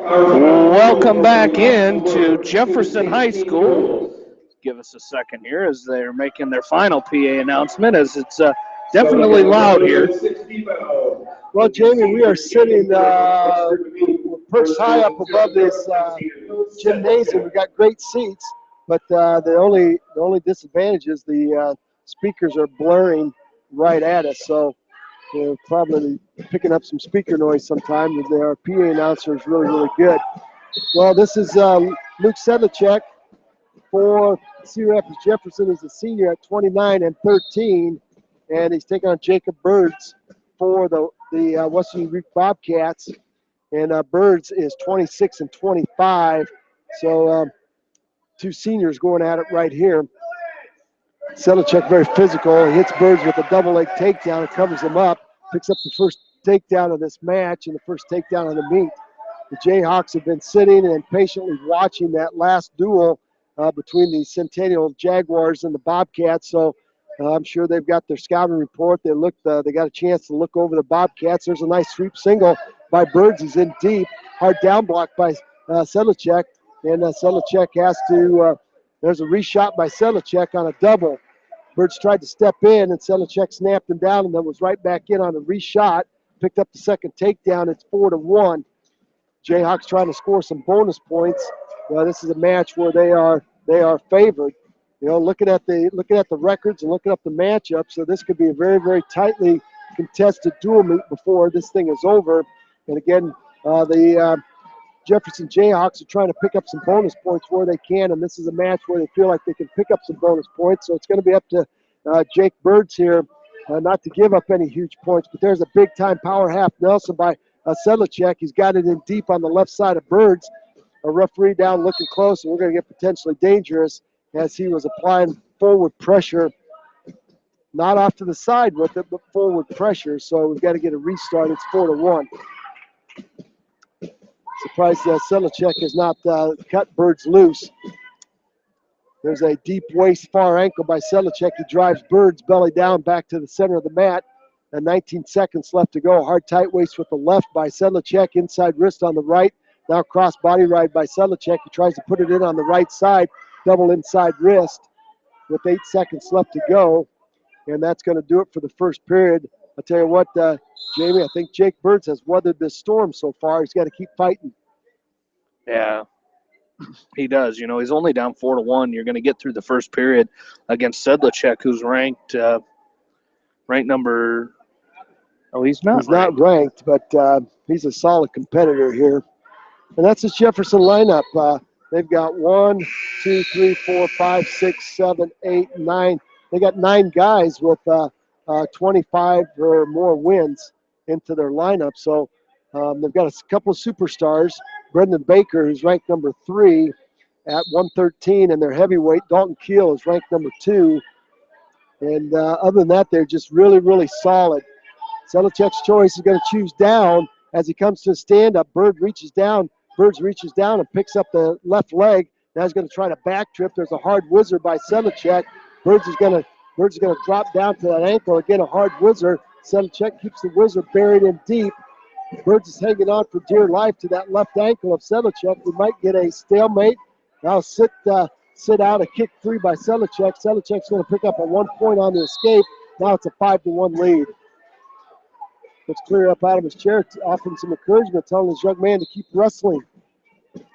Welcome back in to Jefferson High School. Give us a second here as they're making their final PA announcement, as it's definitely loud here. Well, Jamie, we are sitting perched high up above this gymnasium. We've got great seats, but the only disadvantage is the speakers are blaring right at us. So we're probably picking up some speaker noise sometimes. Our PA announcer is really, really good. Well, this is Luke Sedlacek for Cedar Rapids Jefferson. He's a senior at 29 and 13, and he's taking on Jacob Birds for the Western Dubuque Bobcats. And Birds is 26 and 25. So two seniors going at it right here. Sedlacek very physical. He hits Birds with a double leg takedown and covers him up. Picks up the first takedown of this match and the first takedown of the meet. The Jayhawks have been sitting and patiently watching that last duel between the Centennial Jaguars and the Bobcats. So I'm sure they've got their scouting report. They got a chance to look over the Bobcats. There's a nice sweep single by Birds. He's in deep. Hard down block by Sedlacek. And Sedlacek has to, there's a reshot by Sedlacek on a double. Birds tried to step in, and Sedlacek snapped him down and then was right back in on a reshot. Picked up the second takedown. It's 4-1. Jayhawks trying to score some bonus points. This is a match where they are favored. Looking at the records and looking up the matchup, so this could be a very, very tightly contested duel meet before this thing is over. And again, the Jefferson Jayhawks are trying to pick up some bonus points where they can, and this is a match where they feel like they can pick up some bonus points. So it's going to be up to Jake Birds here, not to give up any huge points. But there's a big-time power half Nelson by Sedlacek. He's got it in deep on the left side of Birds. A referee down looking close, and we're going to get potentially dangerous as he was applying forward pressure. Not off to the side with it, but forward pressure. So we've got to get a restart. It's 4-1. Surprised Sedlacek has not cut Birds loose. There's a deep waist far ankle by Sedlacek. He drives Birds belly down back to the center of the mat. And 19 seconds left to go. Hard tight waist with the left by Sedlacek. Inside wrist on the right. Now cross body ride by Sedlacek. He tries to put it in on the right side. Double inside wrist with 8 seconds left to go. And that's going to do it for the first period. I'll tell you what, Jamie, I think Jake Birds has weathered this storm so far. He's got to keep fighting. Yeah, he does. He's only down 4-1. You're going to get through the first period against Sedlacek, who's ranked number. Oh, he's not. He's not ranked, but he's a solid competitor here. And that's his Jefferson lineup. They've got 1, 2, 3, 4, 5, 6, 7, 8, 9. They got 9 guys with 25 or more wins into their lineup. So they've got a couple of superstars. Brendan Baker, who's ranked number 3 at 113, and their heavyweight Dalton Keel is ranked number 2. And other than that, they're just really, really solid. Sedlacek's choice is going to choose down as he comes to a stand-up. Birds reaches down and picks up the left leg. Now he's going to try to back trip. There's a hard whizzer by Sedlacek. Birds is going to drop down to that ankle. Again, a hard whizzer. Sedlacek keeps the whizzer buried in deep. Birds is hanging on for dear life to that left ankle of Sedlacek. We might get a stalemate. Now sit out a kick 3 by Sedlacek. Sedlacek's going to pick up a 1 point on the escape. Now it's a 5-1 lead. Let's clear up out of his chair, offering some encouragement, telling this young man to keep wrestling.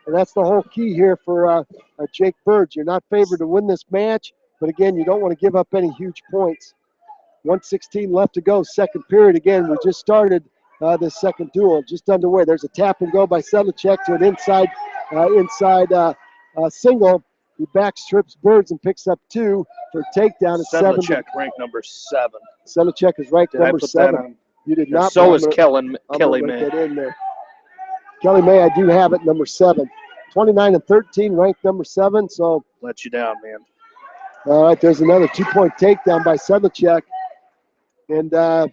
And that's the whole key here for Jake Birds. You're not favored to win this match, but again, you don't want to give up any huge points. 1:16 left to go, second period. Again, we just started this second duel, just underway. There's a tap and go by Sedlacek to an inside single. He backstrips Birds and picks up 2 for a takedown at 7. Sedlacek ranked number 7. Sedlacek is ranked number 7. You did not. So is Kelly May. Kelly May, I do have it, number 7. 29 and 13, ranked number 7. So let you down, man. All right, there's another 2-point takedown by Sedlacek. And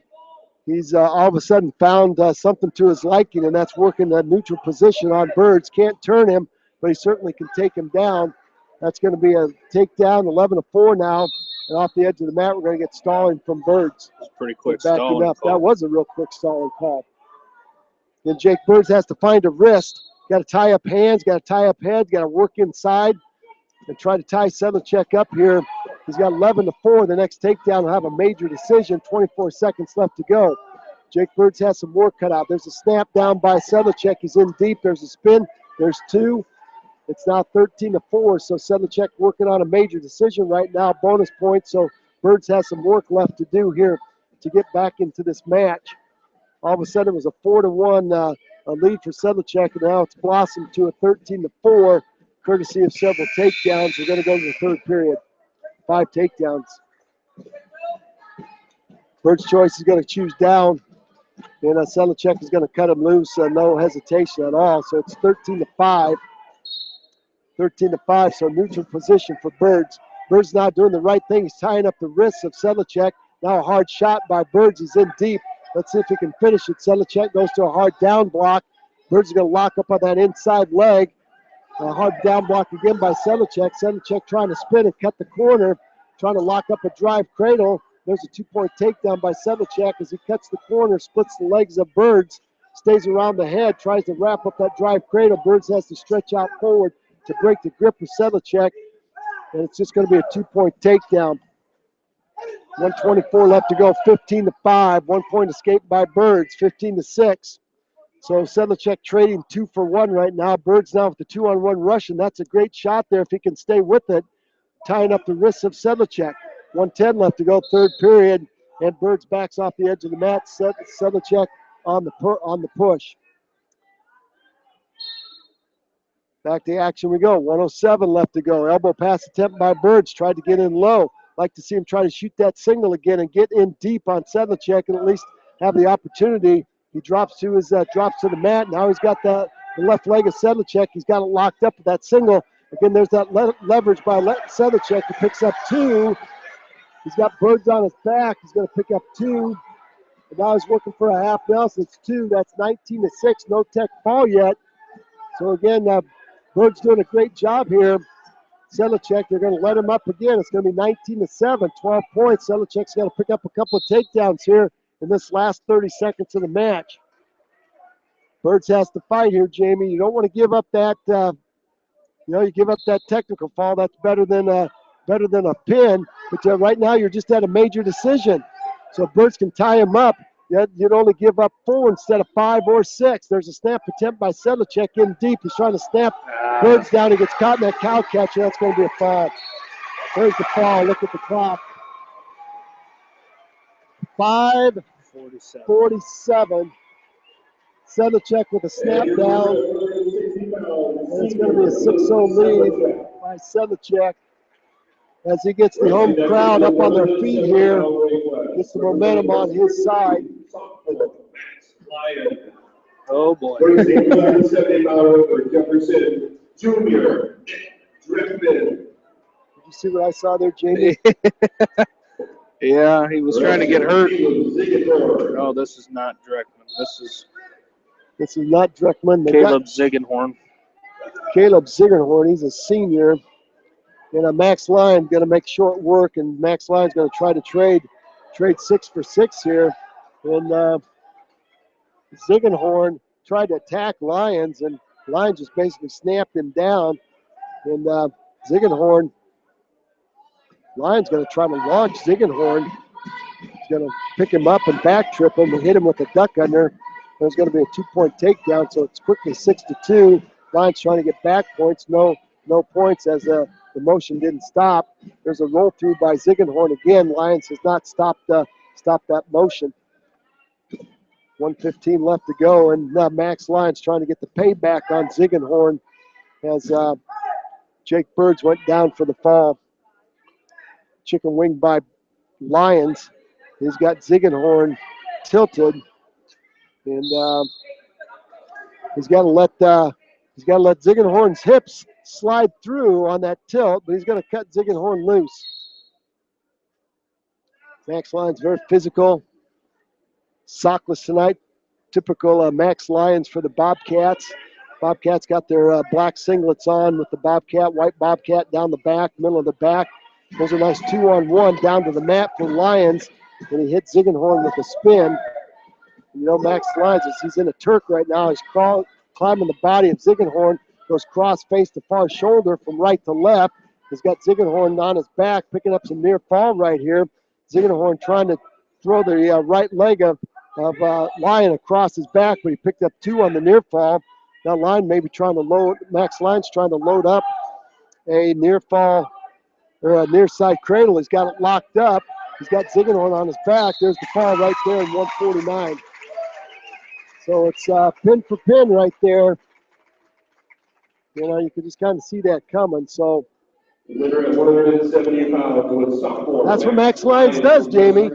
he's all of a sudden found something to his liking, and that's working a neutral position on Birds. Can't turn him, but he certainly can take him down. That's going to be a takedown, 11-4 now. And off the edge of the mat, we're going to get stalling from Birds. It's pretty quick stalling up. That was a real quick stalling call. Then Jake Birds has to find a wrist. Got to tie up hands, got to tie up heads, got to work inside and try to tie Sedlacek up here. He's got 11-4. The next takedown will have a major decision. 24 seconds left to go. Jake Birds has some work cut out. There's a snap down by Sedlacek. He's in deep. There's a spin. There's two. It's now 13-4. So Sedlacek working on a major decision right now. Bonus point. So Birds has some work left to do here to get back into this match. All of a sudden, it was a 4-1 lead for Sedlacek, and now it's blossomed to a 13-4, courtesy of several takedowns. We're going to go to the third period. 5 takedowns. Bird's choice is going to choose down, and Sedlacek is going to cut him loose, no hesitation at all. So it's 13-5. 13-5, so neutral position for Birds. Birds now doing the right thing. He's tying up the wrists of Sedlacek. Now a hard shot by Birds. He's in deep. Let's see if he can finish it. Sedlacek goes to a hard down block. Birds is going to lock up on that inside leg. A hard down block again by Sedlacek. Sedlacek trying to spin and cut the corner, trying to lock up a drive cradle. There's a 2-point takedown by Sedlacek as he cuts the corner, splits the legs of Birds, stays around the head, tries to wrap up that drive cradle. Birds has to stretch out forward to break the grip of Sedlacek, and it's just going to be a 2-point takedown. 1:24 left to go, 15-5. 1-point escape by Birds, 15-6. So Sedlacek trading 2 for 1 right now. Birds now with the 2-on-1 rush, and that's a great shot there if he can stay with it, tying up the wrists of Sedlacek. 1:10 left to go, third period, and Birds backs off the edge of the mat. Sedlacek on the push. Back to action we go. 1:07 left to go. Elbow pass attempt by Birds. Tried to get in low. Like to see him try to shoot that signal again and get in deep on Sedlacek and at least have the opportunity. He drops to the mat. Now he's got the left leg of Sedlacek. He's got it locked up with that single. Again, there's that leverage by Sedlacek. He picks up 2. He's got Birds on his back. He's going to pick up 2. And now he's working for a half now. So it's 2. That's 19-6. No tech fall yet. So again, Birds doing a great job here. Sedlacek, they're going to let him up again. It's going to be 19-7, 12 points. Sedlacek's got to pick up a couple of takedowns here in this last 30 seconds of the match. Birds has to fight here, Jamie. You don't want to give up that, you give up that technical fall. That's better than a pin. But right now, you're just at a major decision. So if Birds can tie him up, you'd only give up 4 instead of 5 or 6. There's a snap attempt by Sedlacek in deep. He's trying to snap Birds down. He gets caught in that cow catcher. That's going to be a foul. There's the foul. Look at the clock. 5:47. Sedlacek with a snap down. And it's going to be a 6-0 lead by Sedlacek as he gets the home crowd up on their feet here. Gets the momentum on his side. Oh boy. Jefferson Jr. Driftman. Did you see what I saw there, Jamie? Yeah, he was trying to get hurt. No, this is not Dreckman. This is not Dreckman. Caleb Ziegenhorn. Caleb Ziegenhorn, he's a senior. And Max Lyon going to make short work, and Max Lyon's going to try to trade 6 for 6 here. And Ziegenhorn tried to attack Lyons, and Lyons just basically snapped him down. And Ziegenhorn, Lyons going to try to launch Ziegenhorn. He's going to pick him up and back trip him and hit him with a duck under. There's going to be a 2-point takedown, so it's quickly 6-2. Lyons trying to get back points. No points as the motion didn't stop. There's a roll through by Ziegenhorn again. Lyons has not stopped that motion. 1:15 left to go, and Max Lyons trying to get the payback on Ziegenhorn as Jake Birds went down for the fall. Chicken wing by Lyons. He's got Ziegenhorn tilted, and he's got to let Ziegenhorn's hips slide through on that tilt, but he's going to cut Ziegenhorn loose. Max Lyons very physical. Sockless tonight. Typical Max Lyons for the Bobcats. Bobcats got their black singlets on with the Bobcat, white Bobcat down the back, middle of the back. Those are nice 2-on-1 down to the mat for Lyons. And he hit Ziegenhorn with a spin. You know, Max Lyons, he's in a Turk right now. He's climbing the body of Ziegenhorn, goes cross face to far shoulder from right to left. He's got Ziegenhorn on his back, picking up some near fall right here. Ziegenhorn trying to throw the right leg of Lyon across his back, but he picked up 2 on the near fall. Now Lyon maybe trying to load, Max Lyons trying to load up a near fall or a near side cradle. He's got it locked up. He's got Ziegenhorn on his back. There's the fall right there in 149. So it's pin for pin right there. You know, you can just kind of see that coming. So Winner at 175 was sophomore. that's what Max Lyons does, Jamie.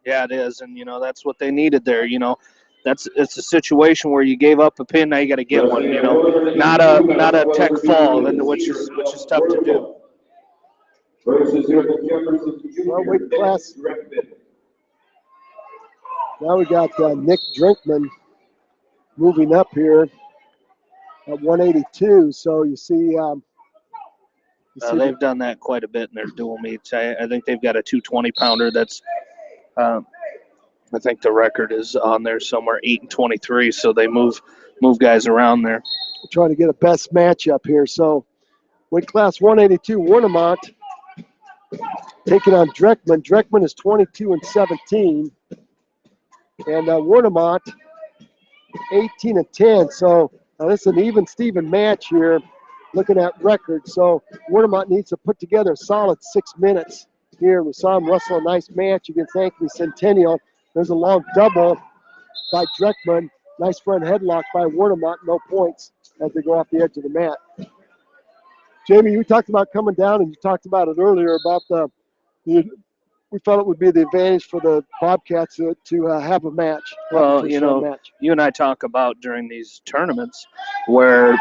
Yeah, it is, and you know that's what they needed there. You know, it's a situation where you gave up a pin, now you got to get one. You know, not a tech fall, which is tough to do. Versus Jefferson Well, weight class. Now we got Nick Drinkman moving up here at 182. So you see, they've done that quite a bit in their dual meets. I think they've got a 220-pounder that's, I think the record is on there somewhere, 8-23. So they move guys around there. trying to get a best matchup here. So weight class 182, Warnemont taking on Dreckman. Dreckman is 22-17, and Warnemont 18-10. So this is an even Steven match here, looking at records. So Warnemont needs to put together a solid 6 minutes here. We saw him wrestle a nice match against Anthony Centennial. There's a long double by Dreckman. Nice front headlock by Warnemont. No points as they go off the edge of the mat. Jamie, you talked about coming down, and you talked about it earlier about we felt it would be the advantage for the Bobcats to have a match. Well, you know, you and I talk about during these tournaments where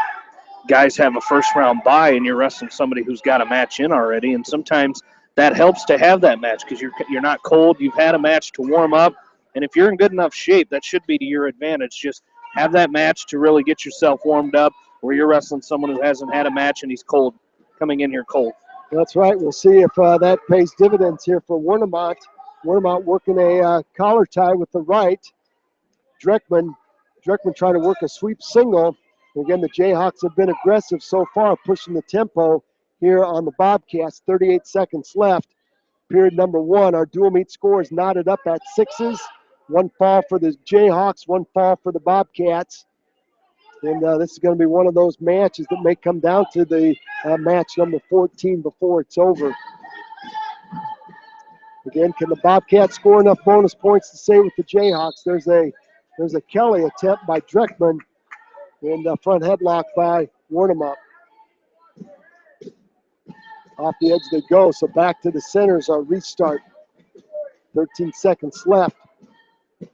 guys have a first-round bye and you're wrestling somebody who's got a match in already, and sometimes that helps to have that match because you're not cold. You've had a match to warm up, and if you're in good enough shape, that should be to your advantage. Just have that match to really get yourself warmed up where you're wrestling someone who hasn't had a match and he's cold, coming in here cold. That's right. We'll see if that pays dividends here for Warnemont. Warnemont working a collar tie with the right. Dreckman trying to work a sweep single. Again, the Jayhawks have been aggressive so far, pushing the tempo here on the Bobcats. 38 seconds left. Period number 1. Our dual meet score is knotted up at 6s. 1 fall for the Jayhawks, 1 fall for the Bobcats. And this is going to be one of those matches that may come down to the match number 14 before it's over. Again, can the Bobcats score enough bonus points to stay with the Jayhawks? There's a Kelly attempt by Dreckman, and a front headlock by Warnemont. Off the edge they go, so back to the centers, our restart. 13 seconds left.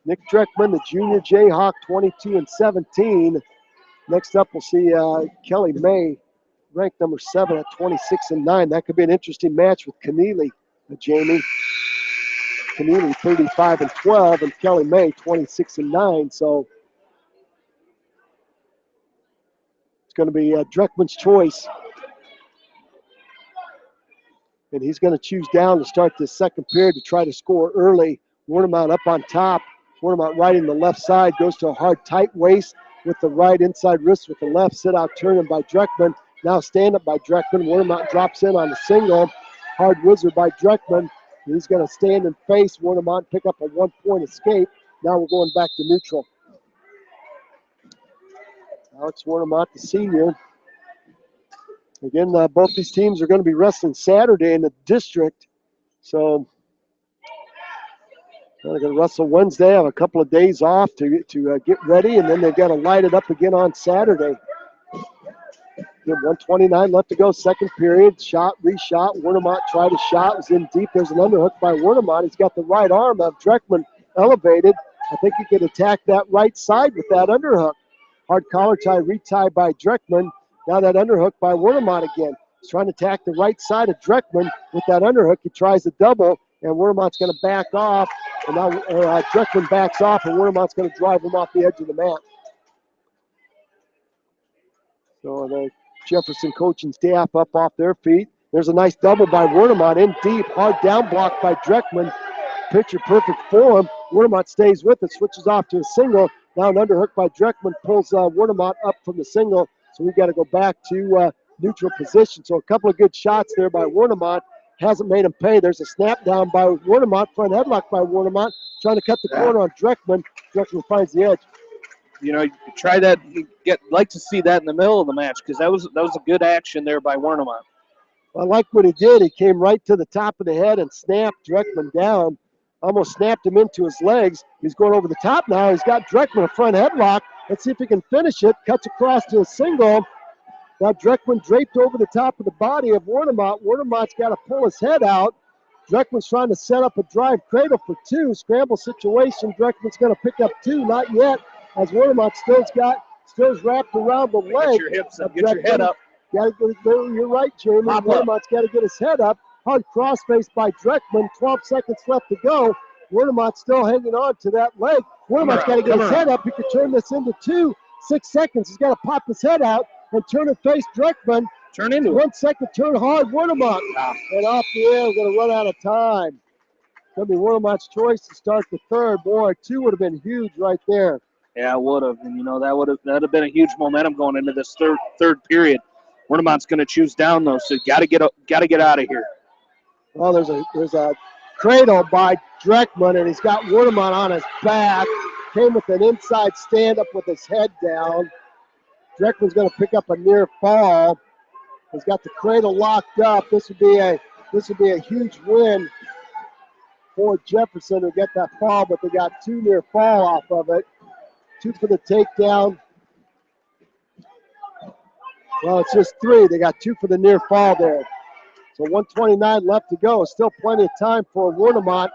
Nick Dreckman, the junior Jayhawk, 22-17. Next up, we'll see Kelly May, ranked number 7 at 26-9. That could be an interesting match with Keneally, Jamie. Keneally 35-12, and Kelly May 26-9. So it's going to be Dreckman's choice. And he's going to choose down to start this second period to try to score early. Warnemont up on top. Warnemont right in the left side, goes to a hard tight waist with the right inside wrist with the left sit out turning by Dreckman. Now stand up by Dreckman. Warnemont drops in on the single. Hard wizard by Dreckman. He's going to stand and face Warnemont, pick up a 1-point escape. Now we're going back to neutral. Alex Warnemont, the senior. Again, both these teams are going to be wrestling Saturday in the district. So they're going to wrestle Wednesday, have a couple of days off to get ready, and then they've got to light it up again on Saturday. 1:29 left to go, second period. Shot, reshot. Warnemont tried a shot, was in deep. There's an underhook by Warnemont. He's got the right arm of Dreckman elevated. I think he could attack that right side with that underhook. Hard collar tie, retie by Dreckman. Now that underhook by Warnemont again. He's trying to attack the right side of Dreckman with that underhook. He tries a double, and Warnemont's going to back off. And now Dreckman backs off, and Warnemont's going to drive him off the edge of the mat. So the Jefferson coaching staff up off their feet. There's a nice double by Warnemont in deep. Hard down block by Dreckman. Picture perfect for him. Wernemont stays with it, switches off to a single. Now an underhook by Dreckman pulls Wernemont up from the single. So we've got to go back to neutral position. So a couple of good shots there by Wernemont. Hasn't made him pay. There's a snap down by Wernemont, front headlock by Wernemont, trying to cut the corner on Dreckman. Dreckman finds the edge. You know, you try that. Like to see that in the middle of the match because that was a good action there by Wernemont. I like what he did. He came right to the top of the head and snapped Dreckman down. Almost snapped him into his legs. He's going over the top now. He's got Dreckman a front headlock. Let's see if he can finish it. Cuts across to a single. Now Dreckman draped over the top of the body of Wernemont. Wernemont's got to pull his head out. Dreckman's trying to set up a drive cradle for two. Scramble situation. Dreckman's going to pick up two. Not yet, as Wernemont still's wrapped around the leg. Get your hips up. Get your head up. You're right, Jamie. Wernemont's got to get his head up. Hard crossface by Dreckman. 12 seconds left to go. Wernemont's still hanging on to that leg. Wernemont's got to get his head up. He could turn this into 2. 6 seconds. He's got to pop his head out and turn and face Dreckman. Turn into 1 second, turn hard, Wernemont. And off the air, we're going to run out of time. Going to be Wernemont's choice to start the third. Boy, 2 would have been huge right there. Yeah, it would have. And, you know, that would have been a huge momentum going into this third period. Wernemont's going to choose down, though, so got to get out of here. Well, there's a cradle by Dreckman, and he's got Wernemont on his back. Came with an inside stand-up with his head down. Dreckman's going to pick up a near fall. He's got the cradle locked up. This would be a huge win for Jefferson to get that fall, but they got 2 near fall off of it. 2 for the takedown. Well, it's just 3. They got 2 for the near fall there. So 1:29 left to go. Still plenty of time for Wernemont.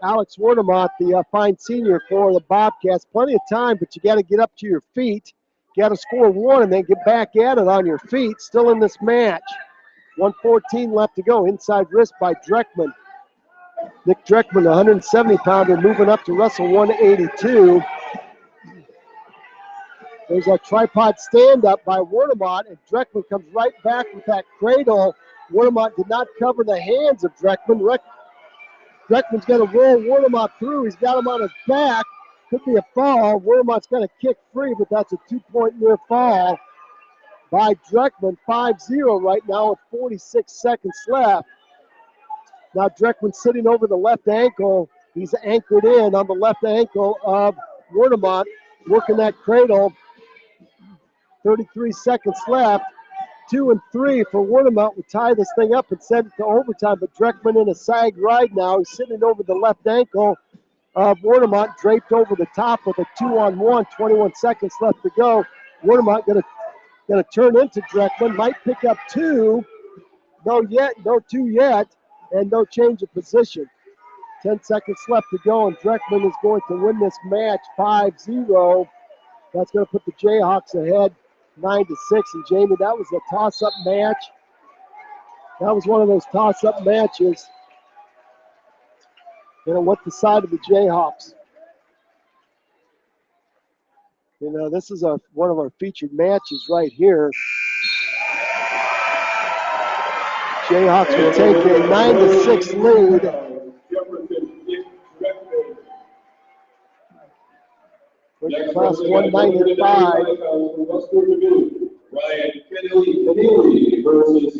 Alex Wernemont, the fine senior for the Bobcats. Plenty of time, but you got to get up to your feet. You got to score 1 and then get back at it on your feet. Still in this match. 1:14 left to go. Inside wrist by Dreckman. Nick Dreckman, 170-pounder, moving up to wrestle 182. There's a tripod stand-up by Wernemont, and Dreckman comes right back with that cradle. Wernemont did not cover the hands of Dreckman. Dreckman's going to roll Wernemont through. He's got him on his back. Could be a fall. Wernemont's going to kick free, but that's a 2-point near fall by Dreckman. 5-0 right now with 46 seconds left. Now Dreckman sitting over the left ankle. He's anchored in on the left ankle of Wernemont, working that cradle. 33 seconds left. 2 and 3 for Wernemont. We tie this thing up and send it to overtime, but Dreckman in a sag ride now. He's sitting over the left ankle of Wernemont, draped over the top with a 2-on-1. 21 seconds left to go. Wernemont gonna turn into Dreckman. Might pick up 2. No 2 yet, and no change of position. 10 seconds left to go, and Dreckman is going to win this match 5-0. That's going to put the Jayhawks ahead 9-6. And Jamie, that was a toss-up match. That was one of those toss-up matches. You know, went the side of the Jayhawks. You know, this is one of our featured matches right here. Jayhawks will take a 9-6 lead. Class 195. Ryan Keneally versus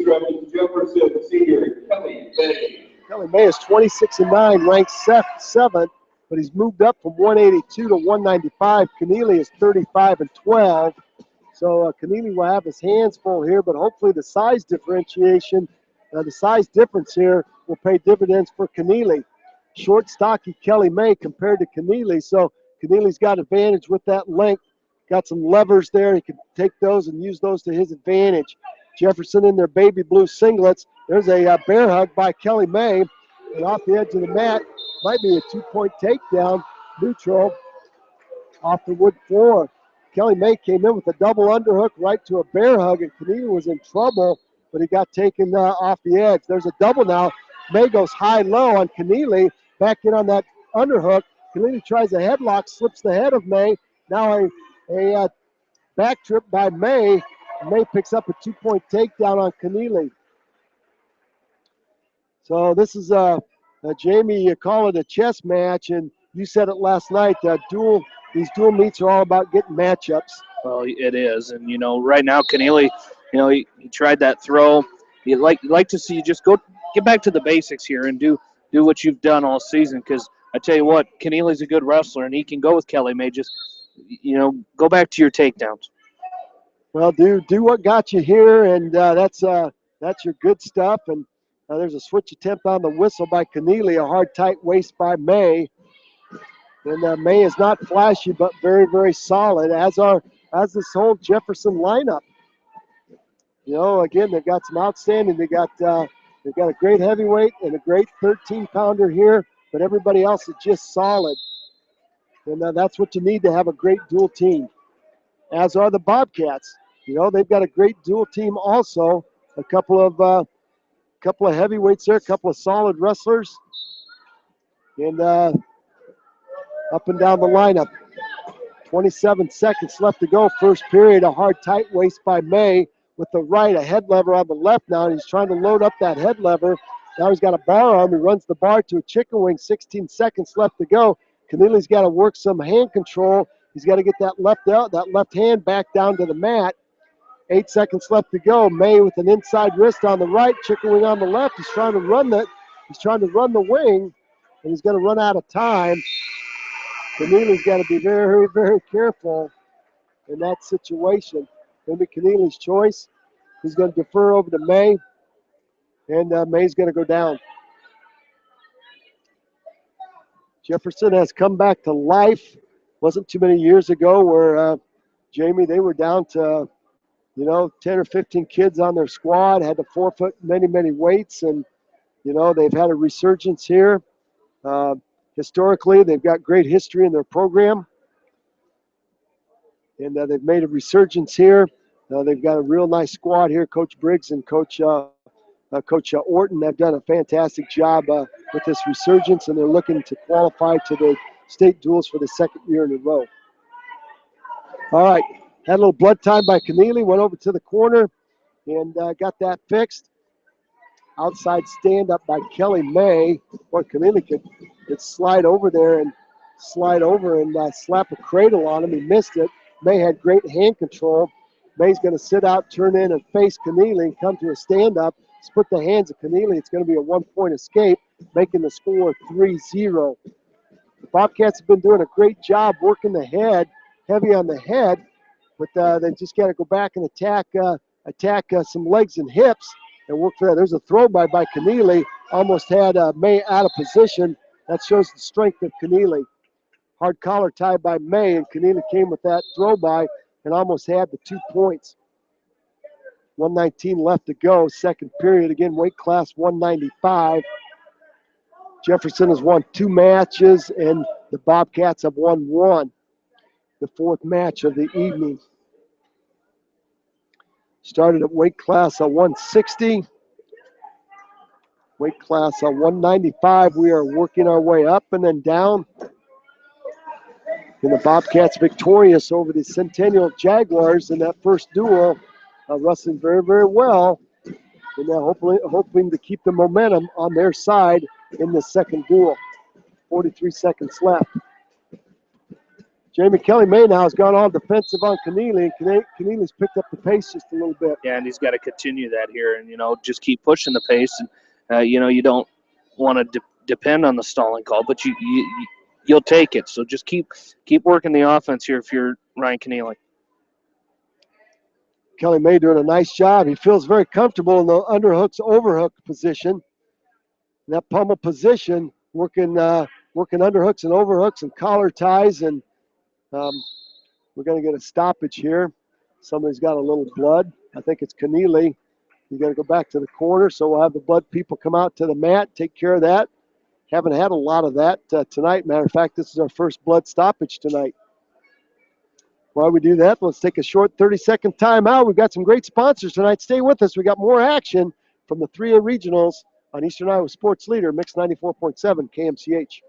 Jefferson senior Kelly May. Kelly May is 26-9, ranked 7th, but he's moved up from 182 to 195. Keneally is 35-12. So Keneally will have his hands full here, but hopefully the size differentiation, the size difference here will pay dividends for Keneally. Short, stocky Kelly May compared to Keneally, so Keneally's got advantage with that length. Got some levers there. He can take those and use those to his advantage. Jefferson in their baby blue singlets. There's a bear hug by Kelly May. And off the edge of the mat, might be a 2-point takedown. Neutral off the wood floor. Kelly May came in with a double underhook right to a bear hug, and Keneally was in trouble, but he got taken off the edge. There's a double now. May goes high-low on Keneally. Back in on that underhook. Keneally tries a headlock, slips the head of May. Now a back trip by May. May picks up a 2-point takedown on Keneally. So this is Jamie, you call it a chess match, and you said it last night. These dual meets are all about getting matchups. Well, it is, and right now Keneally, he tried that throw. You like to see you just get back to the basics here and do what you've done all season. Because I tell you what, Keneally's a good wrestler, and he can go with Kelly May. Just go back to your takedowns. Well, do what got you here, and that's your good stuff. And there's a switch attempt on the whistle by Keneally, a hard, tight waist by May. And May is not flashy, but very, very solid, as this whole Jefferson lineup. Again, they've got some outstanding. They've got a great heavyweight and a great 13-pounder here, but everybody else is just solid. And that's what you need to have a great dual team, as are the Bobcats. They've got a great dual team also. A couple of heavyweights there, a couple of solid wrestlers. And up and down the lineup. 27 seconds left to go. First period, a hard, tight waist by May with the right, a head lever on the left now. And he's trying to load up that head lever. Now he's got a bar arm. He runs the bar to a chicken wing. 16 seconds left to go. Keneally's got to work some hand control. He's got to get that left hand back down to the mat. 8 seconds left to go. May with an inside wrist on the right, chicken wing on the left. He's trying to run the wing, and he's going to run out of time. Keneally's got to be very, very careful in that situation. Maybe Keneally's choice. He's going to defer over to May, and May's going to go down. Jefferson has come back to life. Wasn't too many years ago where, Jamie, they were down to 10 or 15 kids on their squad, had to forfeit many, many weights, and, they've had a resurgence here. Historically, they've got great history in their program, and they've made a resurgence here. They've got a real nice squad here. Coach Briggs and Coach Orton have done a fantastic job with this resurgence, and they're looking to qualify to the state duels for the second year in a row. All right, had a little blood time by Keneally, went over to the corner and got that fixed. Outside stand-up by Kelly May. Boy, Keneally could slide over there and slap a cradle on him. He missed it. May had great hand control. May's going to sit out, turn in, and face Keneally and come to a stand-up. Split the hands of Keneally. It's going to be a one-point escape, making the score 3-0. The Bobcats have been doing a great job working the head, heavy on the head, but they just got to go back and attack some legs and hips and work for that. There's a throw by Keneally. Almost had May out of position. That shows the strength of Keneally. Hard collar tie by May, and Keneally came with that throw by and almost had the 2 points. 1:19 left to go. Second period. Again, weight class 195. Jefferson has won 2 matches, and the Bobcats have won 1. The 4th match of the evening. Started at weight class 160. Weight class 195. We are working our way up and then down. And the Bobcats victorious over the Centennial Jaguars in that first duel, wrestling very, very well. And now hoping to keep the momentum on their side in the second duel. 43 seconds left. Jamie Kelly May now has gone on defensive on Keneally, and Keneally's picked up the pace just a little bit. Yeah, and he's got to continue that here, and just keep pushing the pace. And you don't want to depend on the stalling call, but you'll take it. So just keep working the offense here if you're Ryan Keneally. Kelly May doing a nice job. He feels very comfortable in the underhooks overhook position. In that pummel position, working underhooks and overhooks and collar ties, and we're going to get a stoppage here. Somebody's got a little blood. I think it's Keneally. He's got to go back to the corner, so we'll have the blood people come out to the mat, take care of that. Haven't had a lot of that tonight. Matter of fact, this is our first blood stoppage tonight. While we do that, let's take a short 30-second timeout. We've got some great sponsors tonight. Stay with us. We got more action from the 3A Regionals on Eastern Iowa Sports Leader, Mix 94.7 KMCH.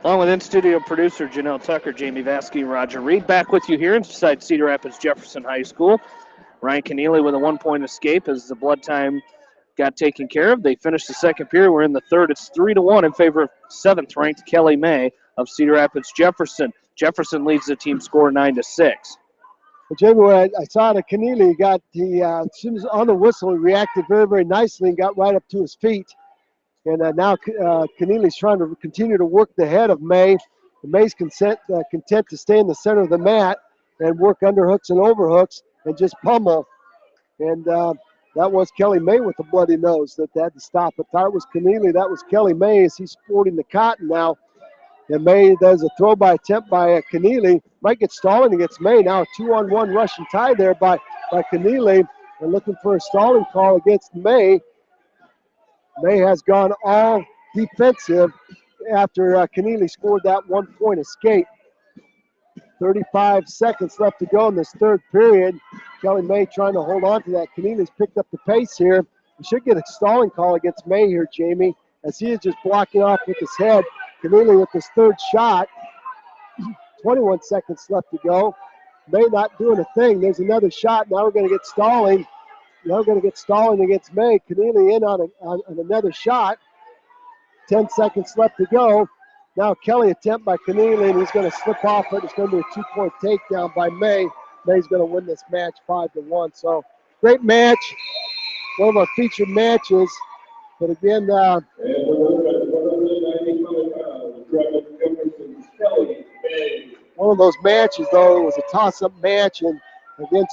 Along with in-studio producer Janelle Tucker, Jamie Vasky, Roger Reed, back with you here inside Cedar Rapids Jefferson High School. Ryan Keneally with a 1-point escape as the blood time got taken care of. They finished the second period. We're in the third. It's 3-1 in favor of 7th-ranked Kelly May of Cedar Rapids Jefferson. Jefferson leads the team score 9-6. Well, Jamie, when I saw that Keneally got as soon as on the whistle, he reacted very, very nicely and got right up to his feet. And now Keneally's trying to continue to work the head of May. May's content to stay in the center of the mat and work underhooks and overhooks and just pummel. And that was Kelly May with the bloody nose that had to stop. I thought it was Keneally. That was Kelly May as he's sporting the cotton now. And May does a throw-by attempt by Keneally. Might get stalling against May. Now a 2-on-1 Russian tie there by Keneally. And looking for a stalling call against May. May has gone all defensive after Keneally scored that 1-point escape. 35 seconds left to go in this third period. Kelly May trying to hold on to that. Keneally's picked up the pace here. We should get a stalling call against May here, Jamie, as he is just blocking off with his head. Keneally with his third shot. 21 seconds left to go. May not doing a thing. There's another shot. Now we're going to get stalling. Now we're going to get stalling against May. Keneally in on another shot. 10 seconds left to go. Now Kelly attempt by Keneally, and he's going to slip off it. It's going to be a 2-point takedown by May. May's going to win this match 5-1. So great match. One of our featured matches. But again, one of those matches, though, it was a toss-up match. And again,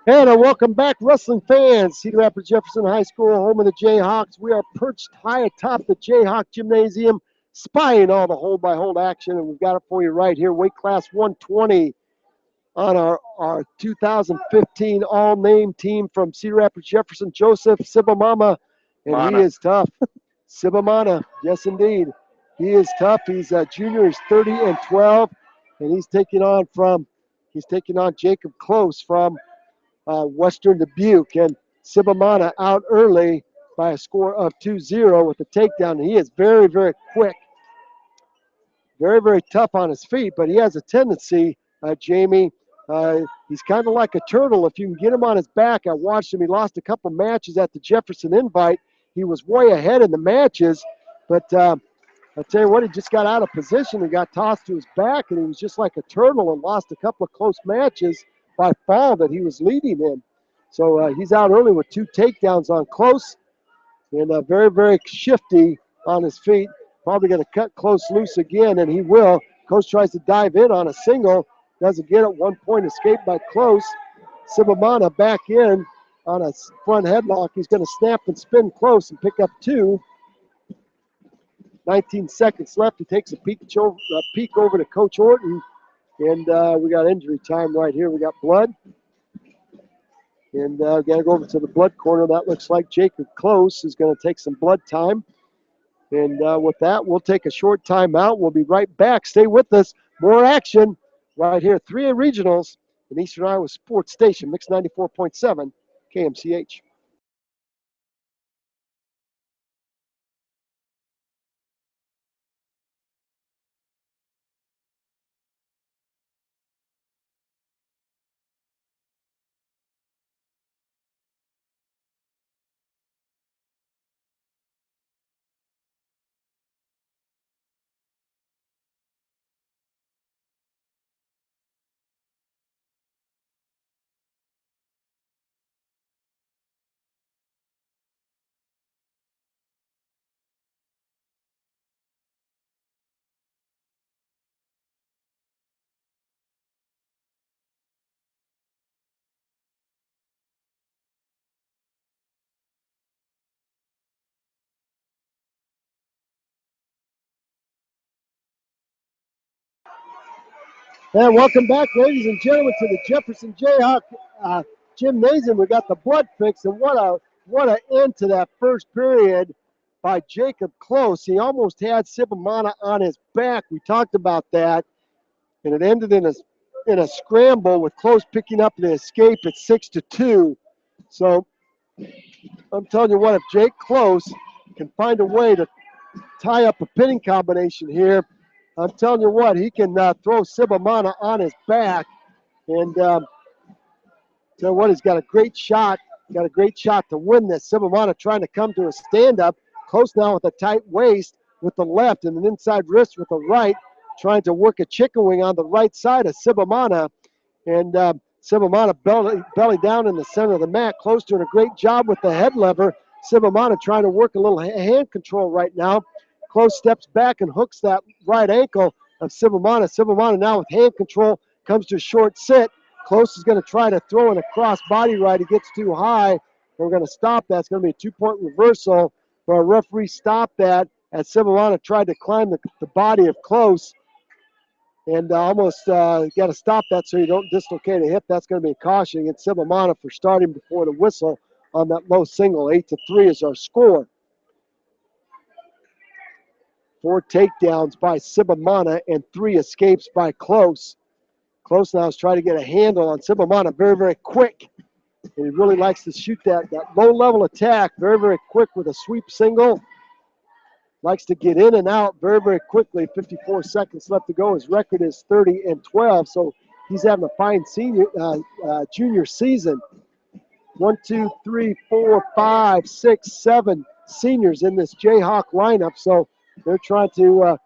And welcome back, wrestling fans. Cedar Rapids Jefferson High School, home of the Jayhawks. We are perched high atop the Jayhawk Gymnasium, spying all the hold-by-hold action, and we've got it for you right here. Weight class 120 on our 2015 all-name team from Cedar Rapids Jefferson, Joseph Sibamama, and Mana. he is tough. Sibamana, yes indeed. He is tough. He's a junior. He's 30-12, and he's taking on Jacob Close from Western Dubuque, and Sibamana out early by a score of 2-0 with the takedown. He is very, very quick, very, very tough on his feet, but he has a tendency, Jamie, he's kind of like a turtle. If you can get him on his back, I watched him. He lost a couple matches at the Jefferson Invite. He was way ahead in the matches, but I tell you what, he just got out of position and got tossed to his back, and he was just like a turtle and lost a couple of close matches by fall that he was leading in. So he's out early with 2 takedowns on Close, and very, very shifty on his feet. Probably going to cut Close loose again, and he will. Coach tries to dive in on a single, doesn't get it. 1 point escape by Close. Sibamana back in on a front headlock. He's going to snap and spin Close and pick up 2. 19 seconds left. He takes a peek over to Coach Orton, and we got injury time right here. We got blood, and got to go over to the blood corner. That looks like Jacob Close is going to take some blood time. And with that, we'll take a short timeout. We'll be right back. Stay with us. More action right here. 3A Regionals in Eastern Iowa Sports Station, Mix 94.7 KMCH. And welcome back, ladies and gentlemen, to the Jefferson Jayhawk Gymnasium. We got the blood fix, and what a end to that first period by Jacob Close. He almost had Sibamana on his back. We talked about that, and it ended in a scramble with Close picking up the escape at 6-2. So I'm telling you what, if Jake Close can find a way to tie up a pinning combination here, I'm telling you what, he can throw Sibamana on his back, and tell you what, he's got a great shot. Got a great shot to win this. Sibamana trying to come to a stand-up. Close now with a tight waist with the left and an inside wrist with the right, trying to work a chicken wing on the right side of Sibamana. And Sibamana belly down in the center of the mat. Close doing a great job with the head lever. Sibamana trying to work a little hand control right now. Close steps back and hooks that right ankle of Sibamana. Sibamana now with hand control comes to a short sit. Close is going to try to throw in a cross body right. He gets too high. We're going to stop that. It's going to be a 2-point reversal. But our referee stopped that as Sibamana tried to climb the body of Close. And almost got to stop that so you don't dislocate a hip. That's going to be a caution against Sibamana for starting before the whistle on that low single. 8-3 is our score. 4 takedowns by Sibamana and 3 escapes by Close. Close now is trying to get a handle on Sibamana. Very, very quick. And he really likes to shoot that low-level attack very, very quick with a sweep single. Likes to get in and out very, very quickly. 54 seconds left to go. His record is 30-12, so he's having a fine junior season. 1, 2, 3, 4, 5, 6, 7 seniors in this Jayhawk lineup. So they're trying to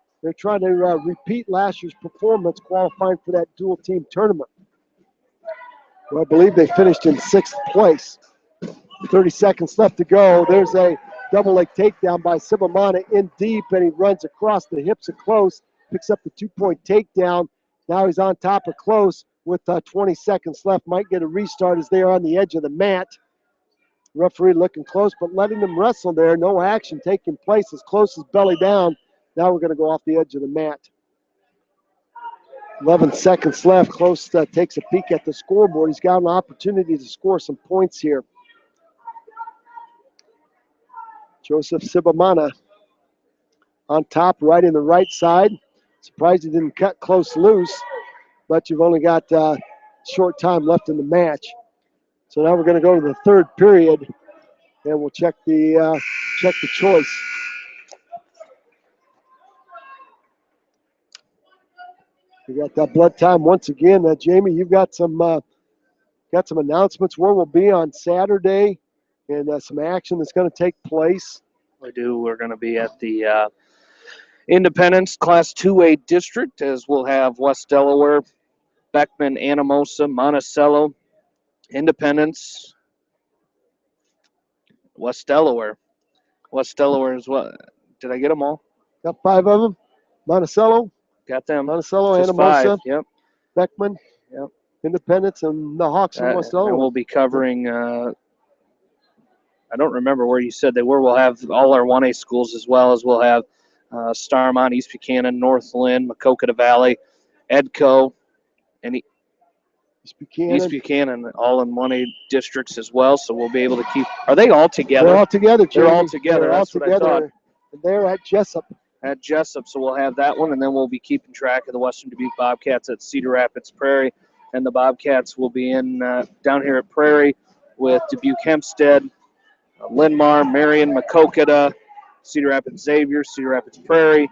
repeat last year's performance, qualifying for that dual team tournament. Well, I believe they finished in 6th place. 30 seconds left to go. There's a double leg takedown by Sibamana in deep, and he runs across the hips of Close, picks up the 2-point takedown. Now he's on top of Close with 20 seconds left. Might get a restart as they are on the edge of the mat. Referee looking close, but letting them wrestle there. No action taking place as close as belly down. Now we're going to go off the edge of the mat. 11 seconds left. Close takes a peek at the scoreboard. He's got an opportunity to score some points here. Joseph Sibamana on top, right in the right side. Surprised he didn't cut close loose, but you've only got short time left in the match. So now we're going to go to the third period, and we'll check the choice. We got that blood time once again. Jamie, you've got some announcements where we'll be on Saturday, and some action that's going to take place. We do. We're going to be at the Independence Class 2A District, as we'll have West Delaware, Beckman, Anamosa, Monticello, Independence, West Delaware. West Delaware is what? Did I get them all? Got 5 of them. Monticello. Got them. Monticello, Just Anamosa. 5. Yep. Beckman. Yep. Independence, and the Hawks from West Delaware. And we'll be covering, I don't remember where you said they were. We'll have all our 1A schools, as well as we'll have Starmont, East Buchanan, Northland, Maquoketa Valley, Edco, and East Buchanan, all in 1A districts as well. So we'll be able to keep. Are they all together? They're all together, Jamie. They're all together. They're all That's together. what I thought. And they're at Jessup. At Jessup, so we'll have that one, and then we'll be keeping track of the Western Dubuque Bobcats at Cedar Rapids Prairie, and the Bobcats will be in down here at Prairie with Dubuque Hempstead, Linmar, Marion, Maquoketa, Cedar Rapids Xavier, Cedar Rapids Prairie.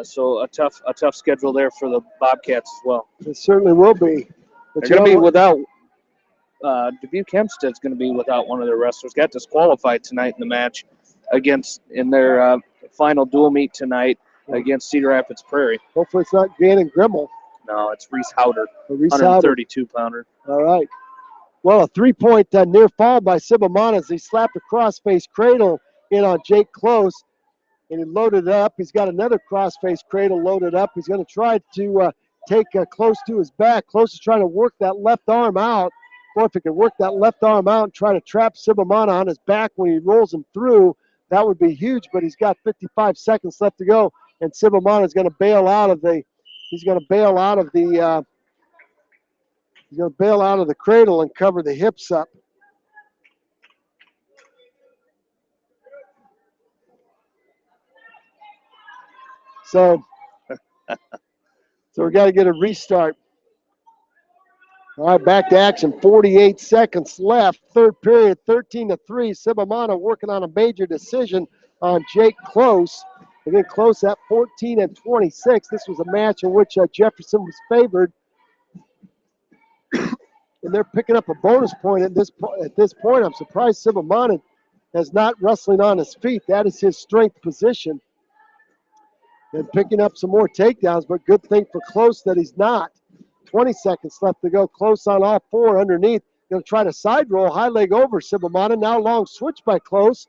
So a tough schedule there for the Bobcats as well. It certainly will be. But they're going to be without. Dubuque Hempstead's going to be without one of their wrestlers. Got disqualified tonight in the match in their final dual meet tonight against Cedar Rapids Prairie. Hopefully it's not Gannon Grimmel. No, it's Reese Howder, 132-pounder. All right. Well, a 3-point near fall by Sibamana as he slapped a cross-face cradle in on Jake Close, and he loaded it up. He's got another cross-face cradle loaded up. He's going to try to take Close to his back. Close is trying to work that left arm out. Boy, if he could work that left arm out and try to trap Sibamana on his back when he rolls him through, that would be huge, but he's got 55 seconds left to go, and Sibamana is going to bail out of the cradle and cover the hips up. So we got to get a restart. All right, back to action. 48 seconds left. Third period, 13-3. Sibamana working on a major decision on Jake Close. Again, Close at 14-26. This was a match in which Jefferson was favored. And they're picking up a bonus point at this point. I'm surprised Sibamana is not wrestling on his feet. That is his strength position. And picking up some more takedowns, but good thing for Close that he's not. 20 seconds left to go. Close on all 4 underneath. Going to try to side roll, high leg over Sibamana. Now long switch by Close.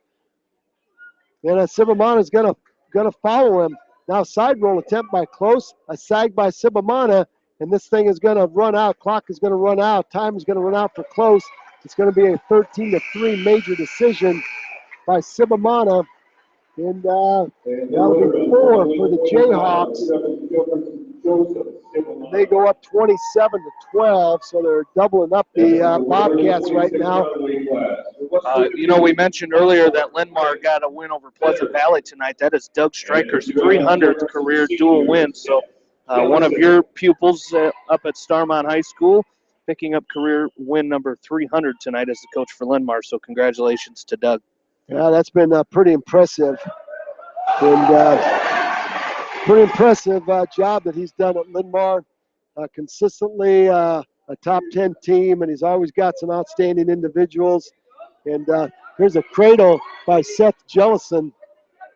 And Sibamana is going to follow him. Now side roll attempt by Close. A sag by Sibamana. And this thing is going to run out. Clock is going to run out. Time is going to run out for Close. It's going to be a 13-3 major decision by Sibamana. And that'll be 4 for the Jayhawks. And they go up 27-12, so they're doubling up the Bobcats right now. We mentioned earlier that Linmar got a win over Pleasant Valley tonight. That is Doug Stryker's 300th career dual win. So one of your pupils up at Starmont High School picking up career win number 300 tonight as the coach for Linmar. So congratulations to Doug. Yeah, that's been pretty impressive. And pretty impressive job that he's done at Linmar. Consistently a top 10 team, and he's always got some outstanding individuals. And here's a cradle by Seth Jellison,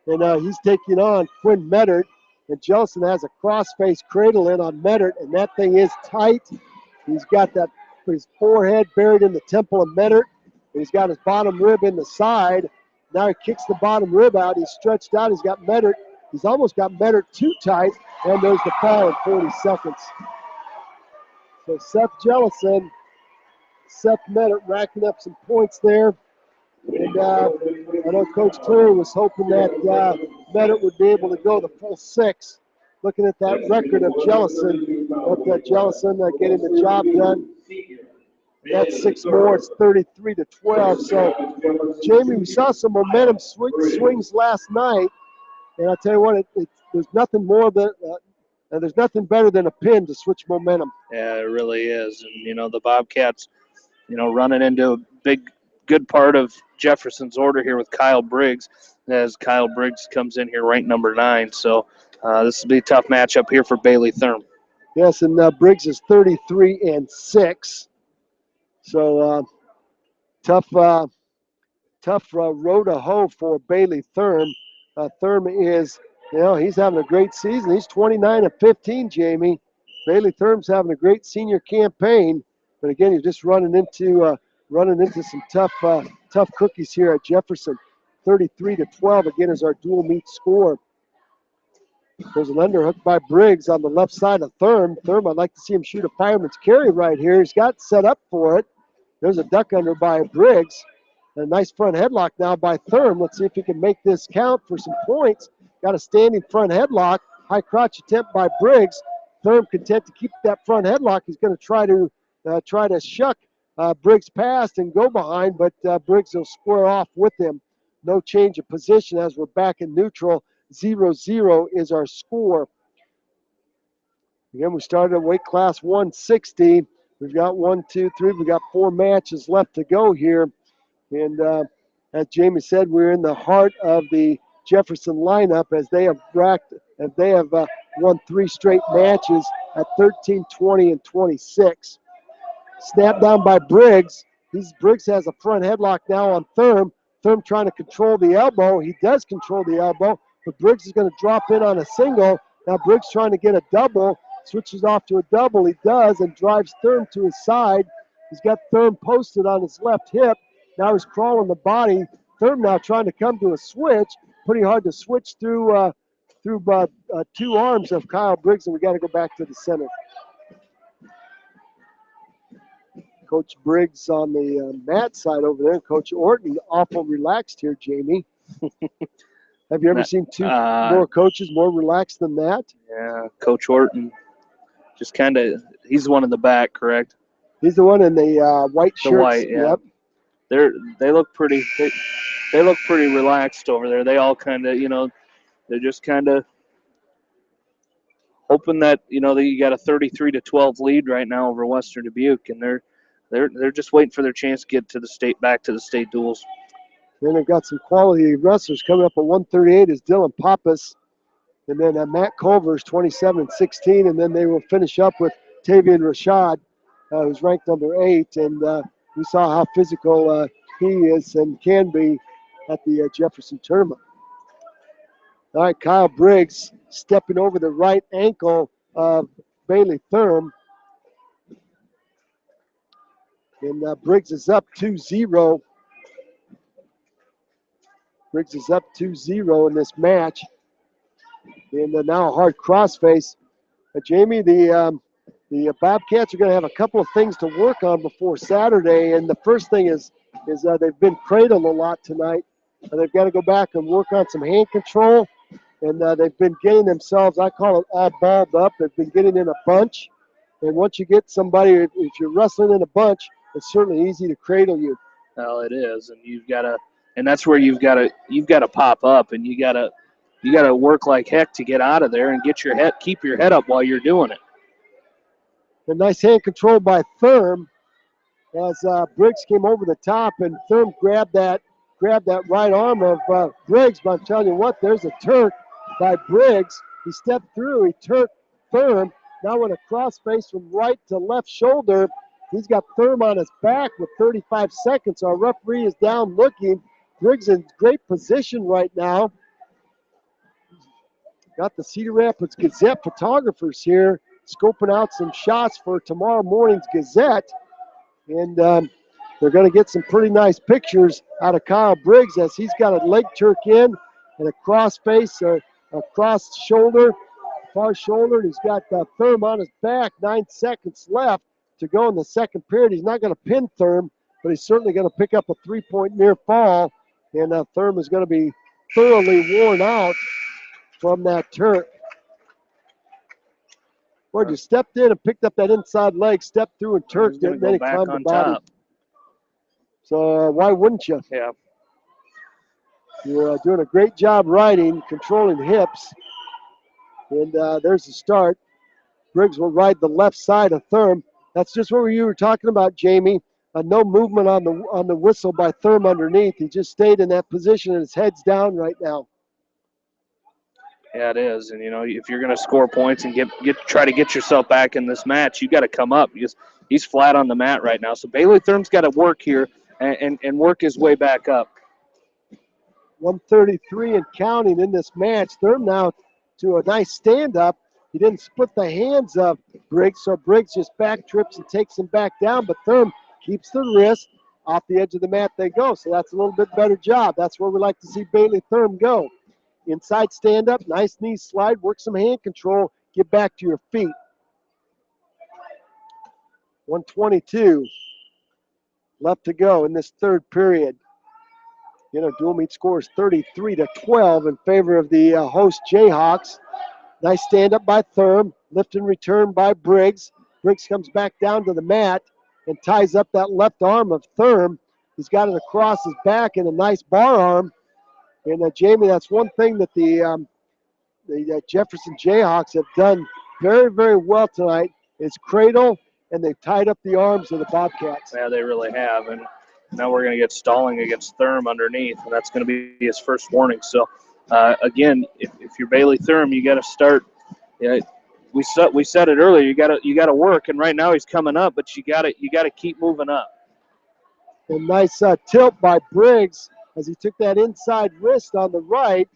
and he's taking on Quinn Meddert. And Jellison has a cross-face cradle in on Meddert, and that thing is tight. He's got his forehead buried in the temple of Meddert. He's got his bottom rib in the side. Now he kicks the bottom rib out. He's stretched out. He's got Meddert. He's almost got Meddert too tight, and there's the foul in 40 seconds. So Seth Meadow racking up some points there. And I know Coach Cleary was hoping that Meadow would be able to go the full 6. Looking at that record of Jellison, but Jellison getting the job done. That's 6 more. It's 33-12. So, Jamie, we saw some momentum swings last night, and I'll tell you what, there's nothing more than there's nothing better than a pin to switch momentum. Yeah, it really is. And the Bobcats, running into a good part of Jefferson's order here with Kyle Briggs, as Kyle Briggs comes in here ranked number 9. So this will be a tough matchup here for Bailey Thurm. Yes, and Briggs is 33-6. So tough road to hoe for Bailey Thurm. Thurm is, he's having a great season. He's 29-15, Jamie. Bailey Thurm's having a great senior campaign, but again, you're just running into some tough cookies here at Jefferson. 33-12 again is our dual meet score. There's an underhook by Briggs on the left side of Thurm. Thurm, I'd like to see him shoot a fireman's carry right here. He's got set up for it. There's a duck under by Briggs. A nice front headlock now by Thurm. Let's see if he can make this count for some points. Got a standing front headlock. High crotch attempt by Briggs. Thurm content to keep that front headlock. He's going to try to shuck Briggs past and go behind, but Briggs will square off with him. No change of position as we're back in neutral. 0-0 is our score. Again, we started at weight class 160. We've got 1, 2, 3. We've got 4 matches left to go here. And as Jamie said, we're in the heart of the Jefferson lineup as they have won 3 straight matches at 13, 20, and 26. Snap down by Briggs. Briggs has a front headlock now on Thurm. Thurm trying to control the elbow. He does control the elbow, but Briggs is going to drop in on a single. Now Briggs trying to get a double. Switches off to a double. He does and drives Thurm to his side. He's got Thurm posted on his left hip. Now he's crawling the body. Thurm now trying to come to a switch. Pretty hard to switch through 2 arms of Kyle Briggs, and we got to go back to the center. Coach Briggs on the mat side over there. Coach Orton awful relaxed here, Jamie. Have you ever seen 2 more coaches more relaxed than that? Yeah, Coach Orton just kind of, he's the one in the back, correct? He's the one in the white shirts. The white, yeah. Yep. They look pretty they look pretty relaxed over there. They all kind of, they're just kind of hoping that, that you got a 33-12 lead right now over Western Dubuque, and they're just waiting for their chance to get to back to the state duels. Then they've got some quality wrestlers coming up at 138 is Dylan Pappas. And then Matt Culver's 27-16. And then they will finish up with Tavian Rashad, who's ranked number 8. And we saw how physical he is and can be at the Jefferson tournament. All right, Kyle Briggs stepping over the right ankle of Bailey Thurm. And Briggs is up 2-0. Briggs is up 2-0 in this match. And now a hard crossface. Jamie, the Bobcats are going to have a couple of things to work on before Saturday. And the first thing is they've been cradled a lot tonight. They've got to go back and work on some hand control. And they've been getting themselves, I call it all balled up. They've been getting in a bunch. And once you get somebody, if you're wrestling in a bunch, it's certainly easy to cradle you. Well, it is, and you've got to, and that's where you've got to pop up, and you got to work like heck to get out of there and keep your head up while you're doing it. A nice hand control by Thurm as Briggs came over the top, and Thurm grabbed that right arm of Briggs. But I'm telling you what, there's a Turk by Briggs. He stepped through, he Turked Thurm. Now in a crossface from right to left shoulder. He's got Thurm on his back with 35 seconds. Our referee is down looking. Briggs in great position right now. Got the Cedar Rapids Gazette photographers here scoping out some shots for tomorrow morning's Gazette. And they're going to get some pretty nice pictures out of Kyle Briggs as he's got a leg Turk in and a crossface, a cross shoulder, far shoulder. And he's got Thurm on his back, 9 seconds left. to go in the second period. He's not going to pin Thurm, but he's certainly going to pick up a 3-point near fall. And Thurm is going to be thoroughly worn out from that Turk. Boy, just stepped in and picked up that inside leg, stepped through and Turked it, and then he climbed the body. So why wouldn't you? Yeah. You're doing a great job riding, controlling hips. And there's the start. Briggs will ride the left side of Thurm. That's just what you were talking about, Jamie. No movement on the whistle by Thurm underneath. He just stayed in that position and his head's down right now. Yeah, it is. And, if you're going to score points and try to get yourself back in this match, you got to come up because he's flat on the mat right now. So Bailey Thurm's got to work here and work his way back up. 133 and counting in this match. Thurm now to a nice stand-up. He didn't split the hands of Briggs, so Briggs just back trips and takes him back down, but Thurm keeps the wrist. Off the edge of the mat they go, so that's a little bit better job. That's where we like to see Bailey Thurm go. Inside stand-up, nice knee slide, work some hand control, get back to your feet. 122 left to go in this third period. Dual meet scores 33-12 in favor of the host Jayhawks. Nice stand-up by Thurm, lift and return by Briggs. Briggs comes back down to the mat and ties up that left arm of Thurm. He's got it across his back in a nice bar arm. And Jamie, that's one thing that the Jefferson Jayhawks have done very, very well tonight is cradle, and they've tied up the arms of the Bobcats. Yeah, they really have. And now we're going to get stalling against Thurm underneath, and that's going to be his first warning. So, again, if you're Bailey Thurm, you got to start. We said it earlier. You got to work, and right now he's coming up, but you got to keep moving up. A nice tilt by Briggs as he took that inside wrist on the right.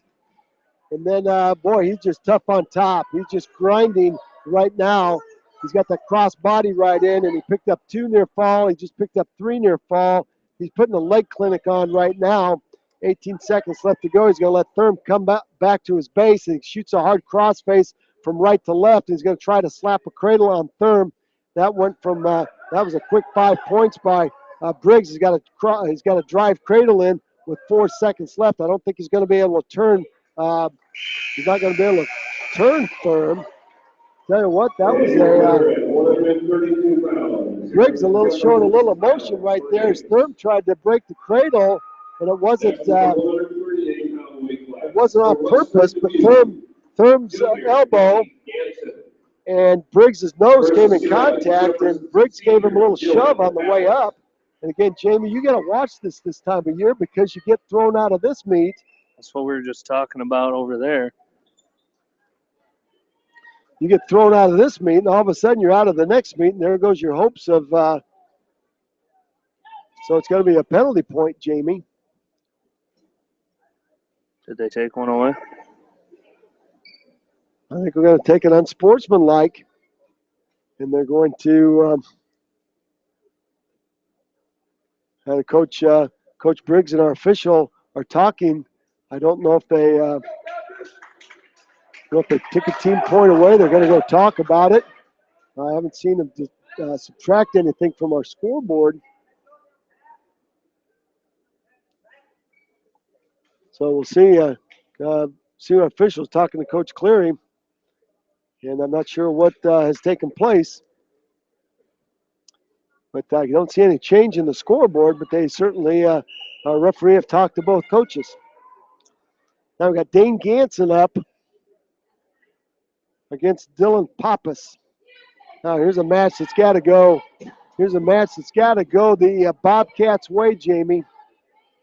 And then, boy, he's just tough on top. He's just grinding right now. He's got that cross body right in, and he picked up 2 near fall. He just picked up 3 near fall. He's putting a leg clinic on right now. 18 seconds left to go. He's going to let Thurm come back to his base, and he shoots a hard cross face from right to left. He's going to try to slap a cradle on Thurm. That went from that was a quick 5 points by Briggs. He's got to drive cradle in with 4 seconds left. I don't think he's going to be able to turn. He's not going to be able to turn Thurm. Tell you what, that was Briggs a little showing a little emotion right there as Thurm tried to break the cradle, and it wasn't on purpose, but Thurm's elbow and Briggs' nose came in contact, and Briggs gave him a little shove on the way up. And again, Jamie, you got to watch this time of year because you get thrown out of this meet. That's what we were just talking about over there. You get thrown out of this meet, and all of a sudden you're out of the next meet, and there goes your hopes of. So it's going to be a penalty point, Jamie. Did they take one away? I think we're going to take it unsportsmanlike, and they're going to. Coach Briggs and our official are talking. I don't know if they took a team point away. They're going to go talk about it. I haven't seen them subtract anything from our scoreboard. So we'll see. See our officials talking to Coach Cleary, and I'm not sure what has taken place. But you don't see any change in the scoreboard, but they certainly, our referee, have talked to both coaches. Now we've got Dane Ganson up against Dylan Pappas. Now here's a match that's got to go. Here's a match that's got to go the Bobcats' way, Jamie.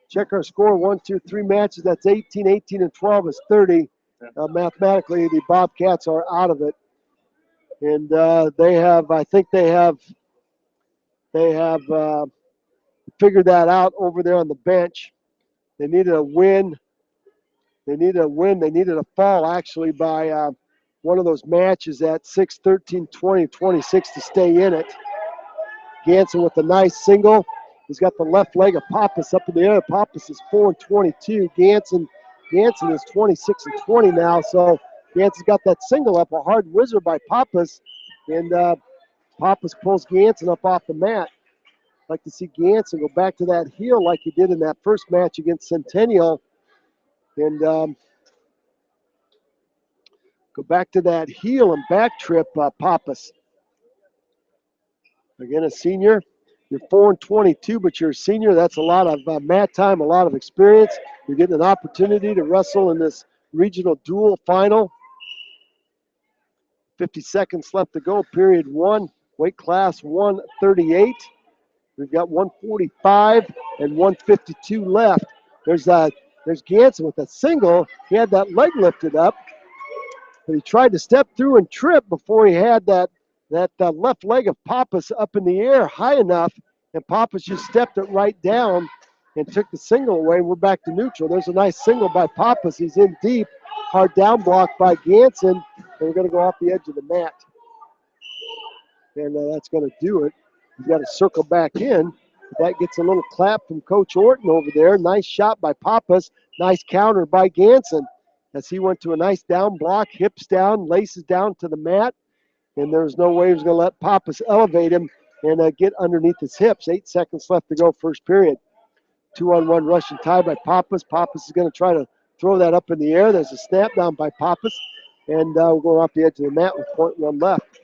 Check our score, 1, 2, 3 matches. That's 18, 18, and 12 is 30. Mathematically, the Bobcats are out of it. And I think they have figured that out over there on the bench. They needed a win. They needed a fall, actually, by one of those matches at 6, 13, 20, 26 to stay in it. Ganson with a nice single. He's got the left leg of Pappas up in the air. Pappas is 4 and 22. Ganson is 26 and 20 now. So Ganson's got that single up, a hard whizzer by Pappas. And Pappas pulls Ganson up off the mat. Like to see Ganson go back to that heel like he did in that first match against Centennial. And go back to that heel and back trip, Pappas. Again, a senior. You're 4-22, but you're a senior. That's a lot of mat time, a lot of experience. You're getting an opportunity to wrestle in this regional dual final. 50 seconds left to go, period 1. Weight class 138. We've got 145 and 152 left. There's Ganson with a single. He had that leg lifted up, but he tried to step through and trip before he had that left leg of Pappas up in the air high enough, and Pappas just stepped it right down and took the single away. We're back to neutral. There's a nice single by Pappas. He's in deep. Hard down block by Ganson, and we're going to go off the edge of the mat. And that's going to do it. We've got to circle back in. That gets a little clap from Coach Orton over there. Nice shot by Pappas. Nice counter by Ganson as he went to a nice down block, hips down, laces down to the mat. And there's no way he was going to let Pappas elevate him and get underneath his hips. 8 seconds left to go, first period. 2-on-1 Russian tie by Pappas. Pappas is going to try to throw that up in the air. There's a snap down by Pappas. And we're going off the edge of the mat with 0.1 left.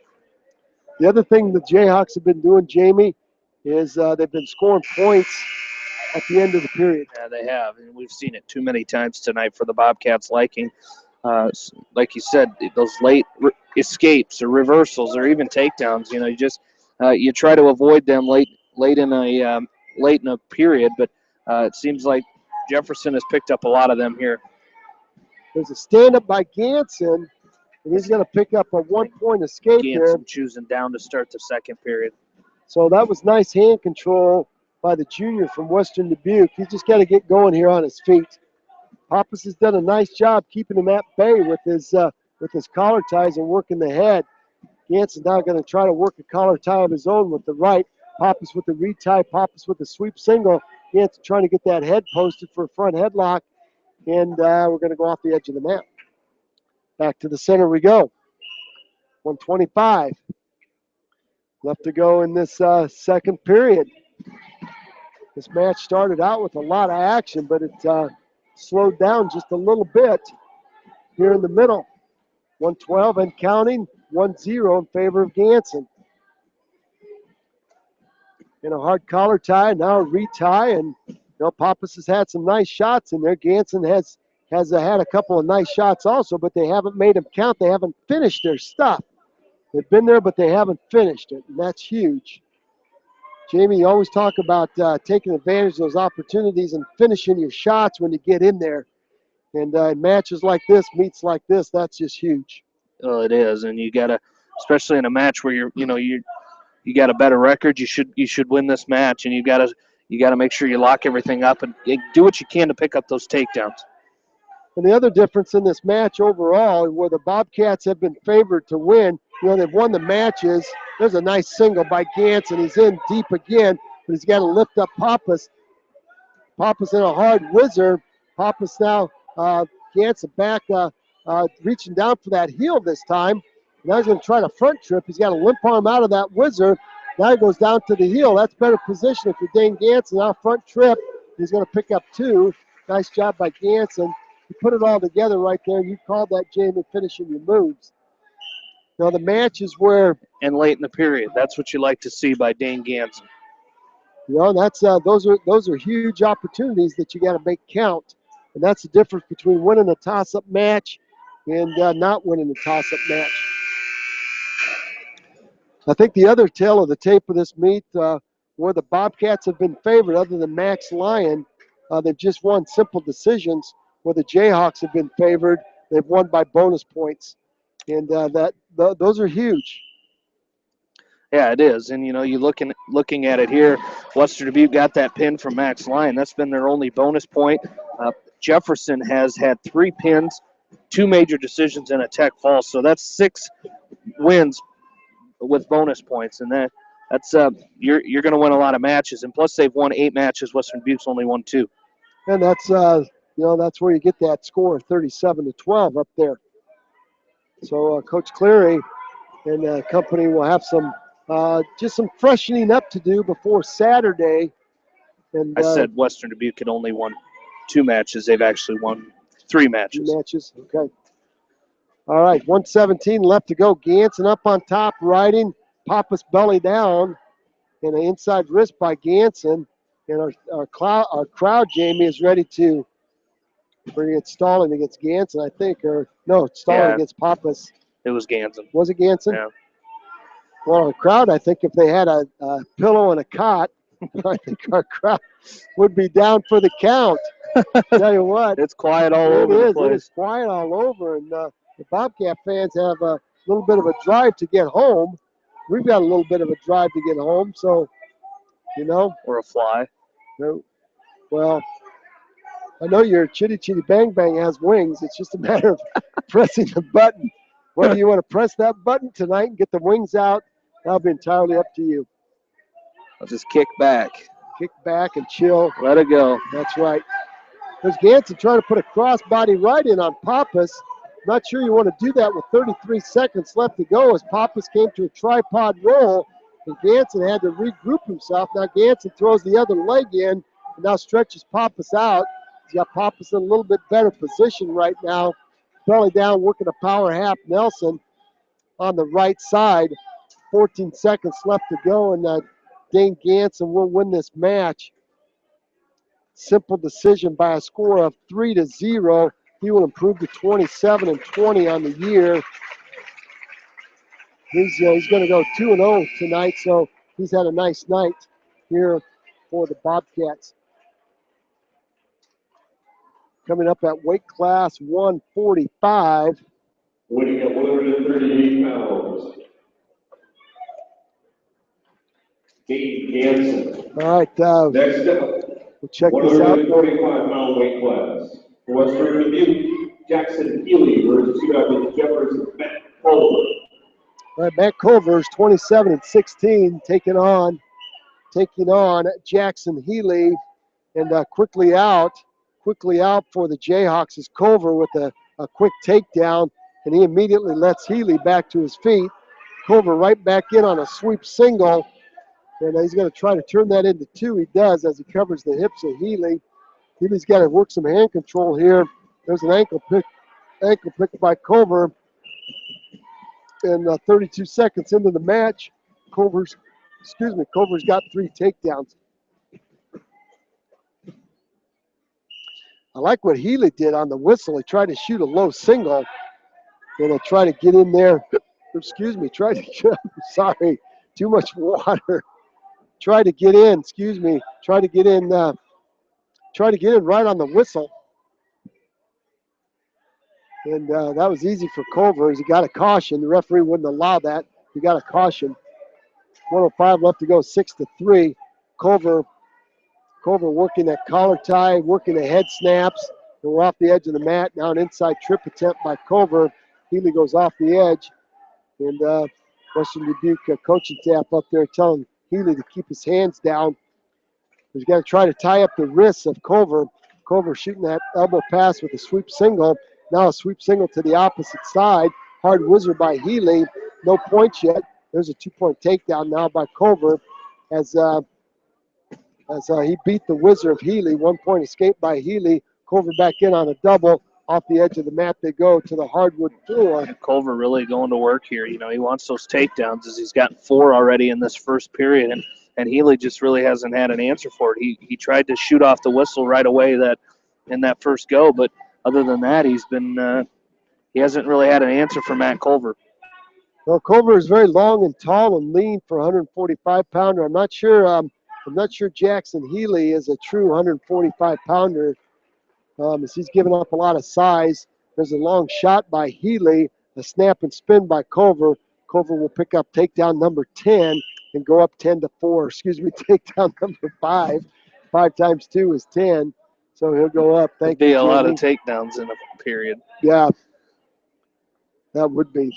The other thing the Jayhawks have been doing, Jamie, is they've been scoring points at the end of the period. Yeah, they have, and we've seen it too many times tonight for the Bobcats' liking. Like you said, those late escapes or reversals or even takedowns. You know, you try to avoid them late in a period, but it seems like Jefferson has picked up a lot of them here. There's a stand-up by Ganson, and he's going to pick up a 1-point escape there. Ganson choosing down to start the second period. So that was nice hand control by the junior from Western Dubuque. He's just got to get going here on his feet. Pappas has done a nice job keeping him at bay with his collar ties and working the head. Ganson's now going to try to work a collar tie of his own with the right. Pappas with the retie, Pappas with the sweep single. Ganson trying to get that head posted for a front headlock, and we're going to go off the edge of the mat. Back to the center we go. 125 left to go in this second period. This match started out with a lot of action, but it slowed down just a little bit here in the middle. 112 and counting, 1-0 in favor of Ganson. In a hard collar tie, now a retie, and Pappas has had some nice shots in there. Ganson has had a couple of nice shots also, but they haven't made them count. They haven't finished their stuff. They've been there, but they haven't finished it, and that's huge. Jamie, you always talk about taking advantage of those opportunities and finishing your shots when you get in there. And in matches like this, meets like this, that's just huge. Well, it is, and you gotta, especially in a match where you got a better record. You should win this match, and you gotta make sure you lock everything up and do what you can to pick up those takedowns. And the other difference in this match overall, where the Bobcats have been favored to win, they've won the matches. There's a nice single by Ganson. He's in deep again, but he's got to lift up Pappas. Pappas in a hard whizzer. Pappas now, Ganson back, reaching down for that heel this time. Now he's going to try to front trip. He's got a limp arm out of that whizzer. Now he goes down to the heel. That's better position if you're Dane Ganson. Now front trip. He's going to pick up 2. Nice job by Ganson. You put it all together right there. You called that, Jamie, finishing your moves. Now the match is where, and late in the period, that's what you like to see by Dane Ganson. That's those are huge opportunities that you got to make count, and that's the difference between winning a toss-up match and not winning a toss-up match. I think the other tale of the tape of this meet, where the Bobcats have been favored, other than Max Lyon, they've just won simple decisions. Where the Jayhawks have been favored, they've won by bonus points. And those are huge. Yeah, it is. And, you looking at it here, Western Dubuque got that pin from Max Lyon. That's been their only bonus point. Jefferson has had 3 pins, 2 major decisions, and a tech fall. So that's 6 wins with bonus points. And that's you're going to win a lot of matches. And plus they've won 8 matches. Western Dubuque's only won 2. And that's that's where you get that score of 37-12 up there. So Coach Cleary and company will have some Just some freshening up to do before Saturday. And I said Western Dubuque had only won 2 matches. They've actually won 3 matches. Okay. All right, 1:17 left to go. Ganson up on top, riding. Pappas belly down. And an inside wrist by Ganson. And our crowd, Jamie, is ready to bring it stalling against Ganson, I think. Or no, stalling against Pappas. It was Ganson. Was it Ganson? Yeah. Well, our crowd, I think if they had a pillow and a cot, I think our crowd would be down for the count. Tell you what. It's quiet all over the place. It is quiet all over. And the Bobcat fans have a little bit of a drive to get home. We've got a little bit of a drive to get home. So, you know. Or a fly. Well, I know your Chitty Chitty Bang Bang has wings. It's just a matter of pressing the button. Whether you want to press that button tonight and get the wings out, that'll be entirely up to you. I'll just kick back. Kick back and chill. Let it go. That's right. There's Ganson trying to put a crossbody right in on Pappas. Not sure you want to do that with 33 seconds left to go as Pappas came to a tripod roll, and Ganson had to regroup himself. Now Ganson throws the other leg in and now stretches Pappas out. He's got Pappas in a little bit better position right now. Belly down, working a power half Nelson on the right side. 14 seconds left to go, and Dane Ganson will win this match. Simple decision by a score of 3-0. He will improve to 27-20 on the year. He's going to go 2-0 tonight, so he's had a nice night here for the Bobcats. Coming up at weight class 145. Weighing at 138 pounds. Dave Ganson. All right. Next up, we'll check this out. 145-pound weight class. For Western Dubuque, Jackson Healy versus Jefferson, Matt Culver. All right, Matt Culver is 27-16, taking on Jackson Healy, and quickly out for the Jayhawks is Culver with a quick takedown, and he immediately lets Healy back to his feet. Culver right back in on a sweep single, and he's going to try to turn that into 2. He does as he covers the hips of Healy. Healy's got to work some hand control here. There's an ankle pick by Culver. And 32 seconds into the match, Culver's got 3 takedowns. I like what Healy did on the whistle. He tried to shoot a low single, and try to get in there. Sorry, too much water. Try to get in right on the whistle. And that was easy for Culver as he got a caution. The referee wouldn't allow that. He got a caution. 1:05 left to go, 6-3. Culver working that collar tie, working the head snaps. And we're off the edge of the mat. Now an inside trip attempt by Culver. Healy goes off the edge. And Western Dubuque coaching staff up there telling Healy to keep his hands down. He's got to try to tie up the wrists of Culver. Culver shooting that elbow pass with a sweep single. Now a sweep single to the opposite side. Hard whizzer by Healy. No points yet. There's a 2-point takedown now by Culver as he beat the whizzer of Healy. 1-point escape by Healy. Culver back in on a double. Off the edge of the mat they go to the hardwood floor. Culver really going to work here. You know, he wants those takedowns as he's gotten 4 already in this first period. And Healy just really hasn't had an answer for it. He tried to shoot off the whistle right away in that first go, but other than that, he hasn't really had an answer for Matt Culver. Well, Culver is very long and tall and lean for a 145-pounder. I'm not sure Jackson Healy is a true 145-pounder. As he's given up a lot of size. There's a long shot by Healy, a snap and spin by Culver. Culver will pick up takedown number 10 and go up 10-4. Takedown number 5. 5 times 2 is 10. So he'll go up. Thank you, Be a lot of takedowns in a period. Yeah, that would be.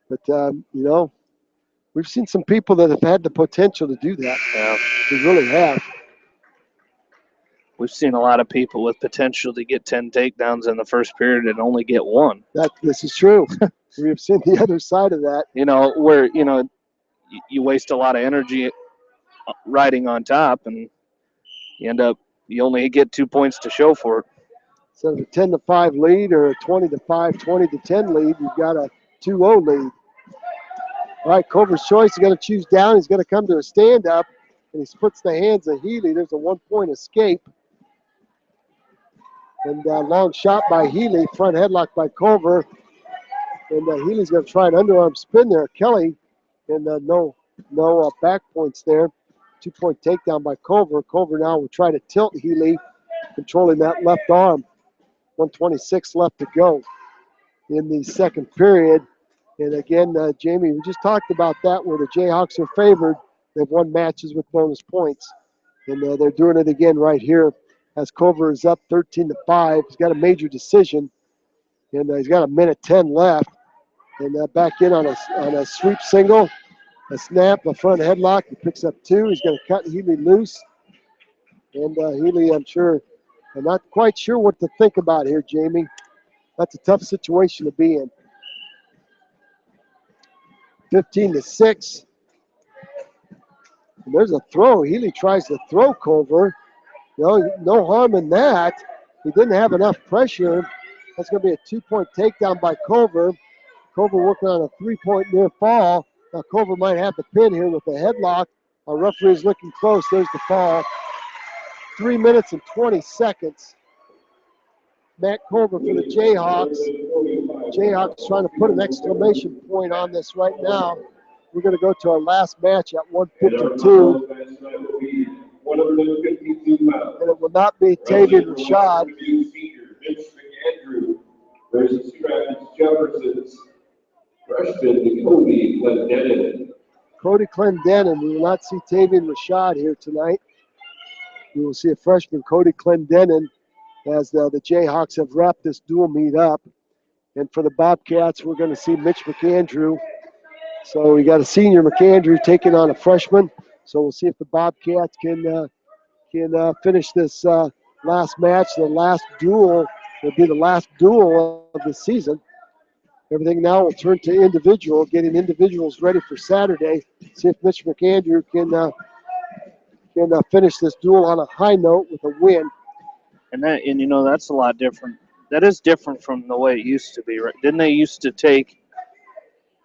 But, we've seen some people that have had the potential to do that. Yeah. We really have. we've seen a lot of people with potential to get 10 takedowns in the first period and only get one. This is true. We have seen the other side of that. Where you waste a lot of energy riding on top, and you only get 2 points to show for it. Instead of a 10-5 lead or a 20-5, 20-10 lead, you've got a 2-0 lead. All right, Culver's choice is going to choose down. He's going to come to a stand-up, and he splits the hands of Healy. There's a 1-point escape. And long shot by Healy, front headlock by Culver. And Healy's going to try an underarm spin there. Kelly, and no back points there. 2-point takedown by Culver. Culver now will try to tilt Healy, controlling that left arm. 1:26 left to go in the second period. And again, Jamie, we just talked about that where the Jayhawks are favored. They've won matches with bonus points. And they're doing it again right here as Culver is up 13-5. He's got a major decision. And he's got 1:10 left. And back in on a sweep single. A snap, a front headlock. He picks up 2. He's going to cut Healy loose. And Healy, I'm not quite sure what to think about here, Jamie. That's a tough situation to be in. 15-6. And there's a throw. Healy tries to throw Culver. No harm in that. He didn't have enough pressure. That's going to be a 2-point takedown by Culver. Culver working on a 3-point near fall. Now Culver might have the pin here with the headlock. Our referee's looking close. There's the fall. 3 minutes and 20 seconds. Matt Culver for the Jayhawks. Jayhawks trying to put an exclamation point on this right now. We're going to go to our last match at 152. And it will not be Tavian Rashad. Versus Jefferson's freshman, Cody Clendenin. Cody Clendenin. We will not see Tavian Rashad here tonight. We will see a freshman, Cody Clendenin, as the Jayhawks have wrapped this dual meet up. And for the Bobcats, we're going to see Mitch McAndrew. So we got a senior McAndrew taking on a freshman. So we'll see if the Bobcats can finish this last match. The last duel will be the last duel of the season. Everything now will turn to individual, getting individuals ready for Saturday. See if Mitch McAndrew can finish this duel on a high note with a win. And that's a lot different. That is different from the way it used to be, right? Didn't they used to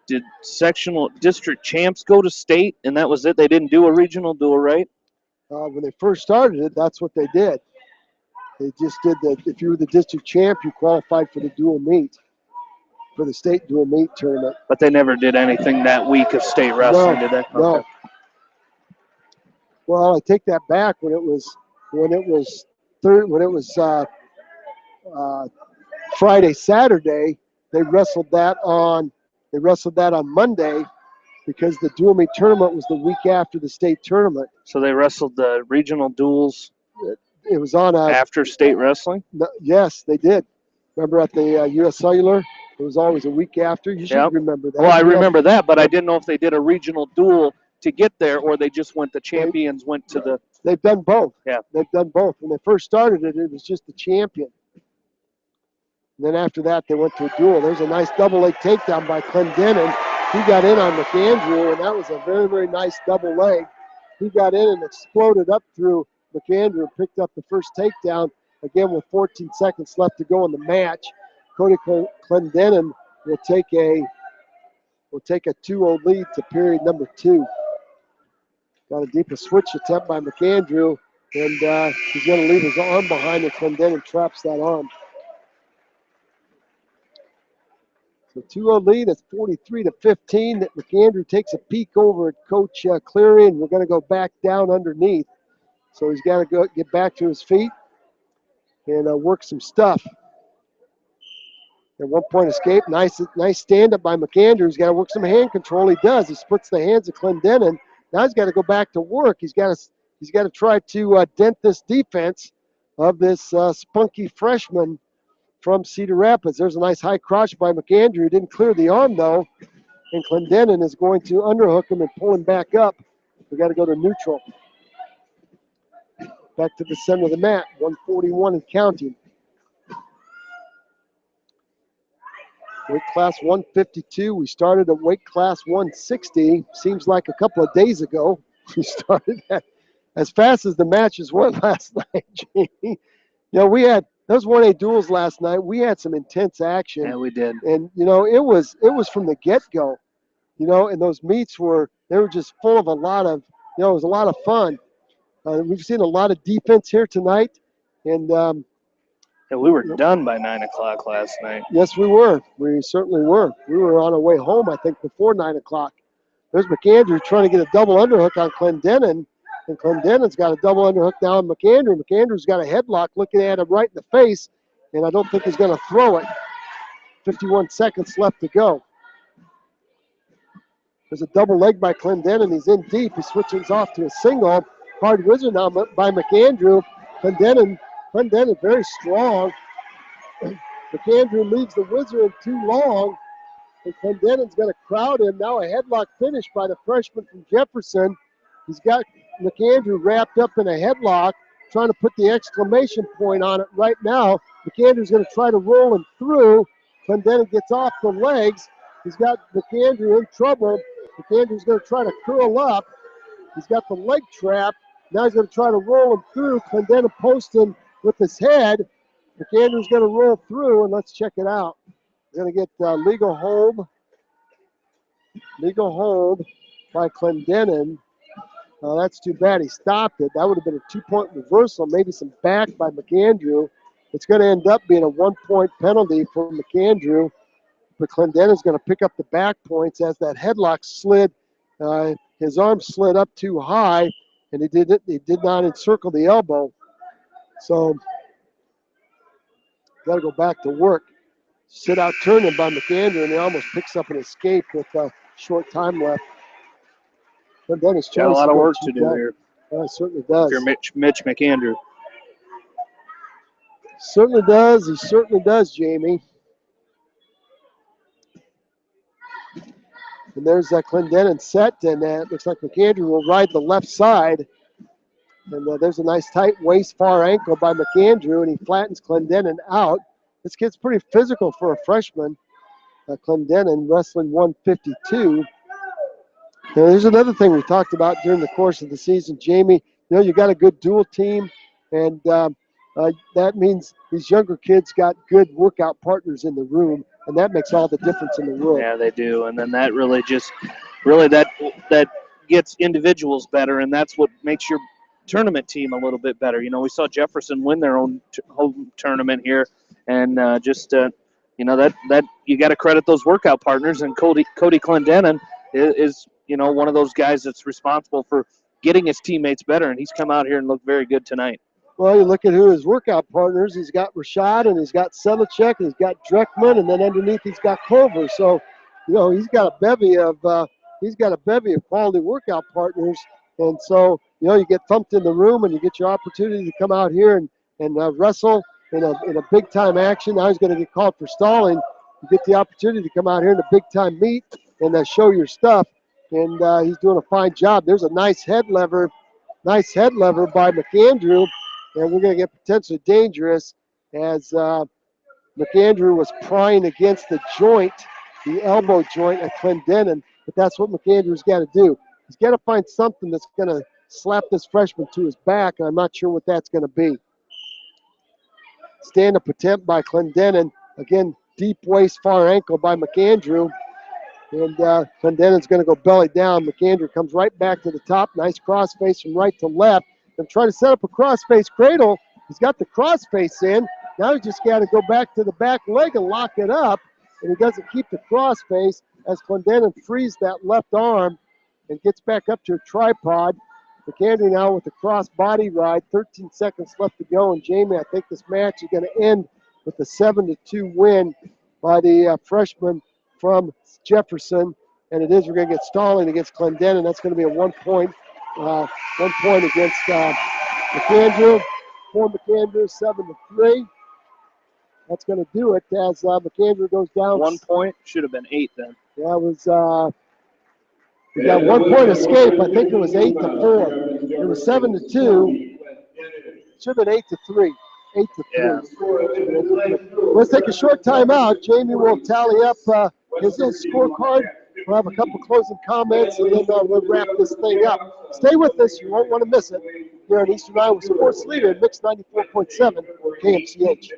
did sectional district champs go to state and that was it? They didn't do a regional duel, right? When they first started it, that's what they did. They just did that. If you were the district champ, you qualified for the dual meet, for the state dual meet tournament. But they never did anything that week of state wrestling, did they? No. Okay. Well, I take that back. When it was Friday, Saturday, they wrestled that on Monday because the dual meet tournament was the week after the state tournament. So they wrestled the regional duels. It was on after state wrestling? Yes, they did. Remember at the U.S. Cellular? It was always a week after. You should remember that. Well, I remember that, but I didn't know if they did a regional duel to get there or they just the champions went to the... They've done both. Yeah. They've done both. When they first started it, it was just the champion. And then after that, they went to a duel. There's a nice double leg takedown by Clendenin. He got in on McAndrew, and that was a very, very nice double leg. He got in and exploded up through McAndrew and picked up the first takedown, again with 14 seconds left to go in the match. Cody Clendenin will take a 2-0 lead to period number 2. Got a deep switch attempt by McAndrew, and he's going to leave his arm behind, and Clendenin traps that arm. So 2-0 lead. It's 43-15. That McAndrew takes a peek over at Coach Cleary, and we're going to go back down underneath. So he's got to get back to his feet and work some stuff. And 1-point escape. Nice stand-up by McAndrew. He's got to work some hand control. He does. He splits the hands of Clendenin. Now he's got to go back to work. He's got to try to dent this defense of this spunky freshman from Cedar Rapids. There's a nice high crotch by McAndrew. He didn't clear the arm, though. And Clendenin is going to underhook him and pull him back up. We got to go to neutral. back to the center of the mat, 141 and counting. Weight class 152. We started at weight class 160. Seems like a couple of days ago. We started at as fast as the matches went last night, Jamie. You know, we had those 1A duels last night. We had some intense action. Yeah, we did. And you know, it was from the get-go. You know, and those meets were just full of a lot of, you know, it was a lot of fun. We've seen a lot of defense here tonight, and Yeah, we were done by 9 o'clock last night. yes, we were. We certainly were. We were on our way home, I think, before 9 o'clock. There's McAndrew trying to get a double underhook on Clendenin, and Clendenin's got a double underhook now on McAndrew. McAndrew's got a headlock looking at him right in the face, and I don't think he's going to throw it. 51 seconds left to go. There's a double leg by Clendenin. He's in deep. He switches off to a single. Hard wizard now by McAndrew. Clendenin very strong. McAndrew leaves the wizard too long. And Clendenin's going to crowd him. Now a headlock finish by the freshman from Jefferson. He's got McAndrew wrapped up in a headlock, trying to put the exclamation point on it right now. McAndrew's going to try to roll him through. Clendenin gets off the legs. He's got McAndrew in trouble. McAndrew's going to try to curl up. He's got the leg trap. Now he's going to try to roll him through. Clendenin posting with his head. McAndrew's going to roll through, and let's check it out. We're going to get legal hold. Legal hold by Clendenin. That's too bad. He stopped it. That would have been a 2-point reversal, maybe some back by McAndrew. It's going to end up being a 1-point penalty for McAndrew. But Clendenin's going to pick up the back points as that headlock slid. His arm slid up too high, and he did not encircle the elbow. So got to go back to work. Sit out turning by McAndrew, and he almost picks up an escape with a short time left. Clendenin's Got a lot of work to do here. It certainly does. If you're Mitch McAndrew. Certainly does. He certainly does, Jamie. And there's Clendenin set, and it looks like McAndrew will ride the left side. And there's a nice tight waist far ankle by McAndrew, and he flattens Clendenin out. This kid's pretty physical for a freshman. Clendenin wrestling 152. Now, there's another thing we talked about during the course of the season, Jamie. You know, you got a good dual team, and that means these younger kids got good workout partners in the room, and that makes all the difference in the world. Yeah, they do. And then that really that gets individuals better, and that's what makes your tournament team a little bit better. You know, we saw Jefferson win their own home tournament here, and you know, that you got to credit those workout partners, and Cody Clendenin is you know, one of those guys that's responsible for getting his teammates better, and he's come out here and looked very good tonight. Well, you look at who his workout partners. He's got Rashad, and he's got Sedlacek, and he's got Dreckman, and then underneath he's got Culver. So, you know, he's got a bevy of quality workout partners. And so, you know, you get thumped in the room, and you get your opportunity to come out here and wrestle in a big time action. Now he's going to get called for stalling. You get the opportunity to come out here in a big time meet and show your stuff. And he's doing a fine job. There's a nice head lever by McAndrew. And we're going to get potentially dangerous as McAndrew was prying against the joint, the elbow joint at Clendenin. But that's what McAndrew's got to do. He's got to find something that's going to slap this freshman to his back, and I'm not sure what that's going to be. Stand-up attempt by Clendenin. Again, deep waist, far ankle by McAndrew. And Clendenin's going to go belly down. McAndrew comes right back to the top. Nice crossface from right to left. And try to set up a crossface cradle. He's got the crossface in. Now he's just got to go back to the back leg and lock it up. And he doesn't keep the crossface as Clendenin frees that left arm and gets back up to a tripod. McAndrew now with the cross body ride. 13 seconds left to go. And Jamie, I think this match is going to end with a 7-2 win by the freshman from Jefferson. And it is, we're going to get stalling against Clendenin. That's going to be a 1 point. 1 point against McAndrew. For McAndrew, 7-3. That's going to do it as McAndrew goes down. 1 point should have been 8 then. Yeah, it was. We got 1 point escape. I think it was 8-4. It was 7-2. Should have been 8-3. 8-3. Yeah. Let's take a short time out. Jamie will tally up his scorecard. We'll have a couple closing comments, and then we'll wrap this thing up. Stay with us. You won't want to miss it. Here on Eastern Iowa Sports Leader, Mix 94.7 KMCH.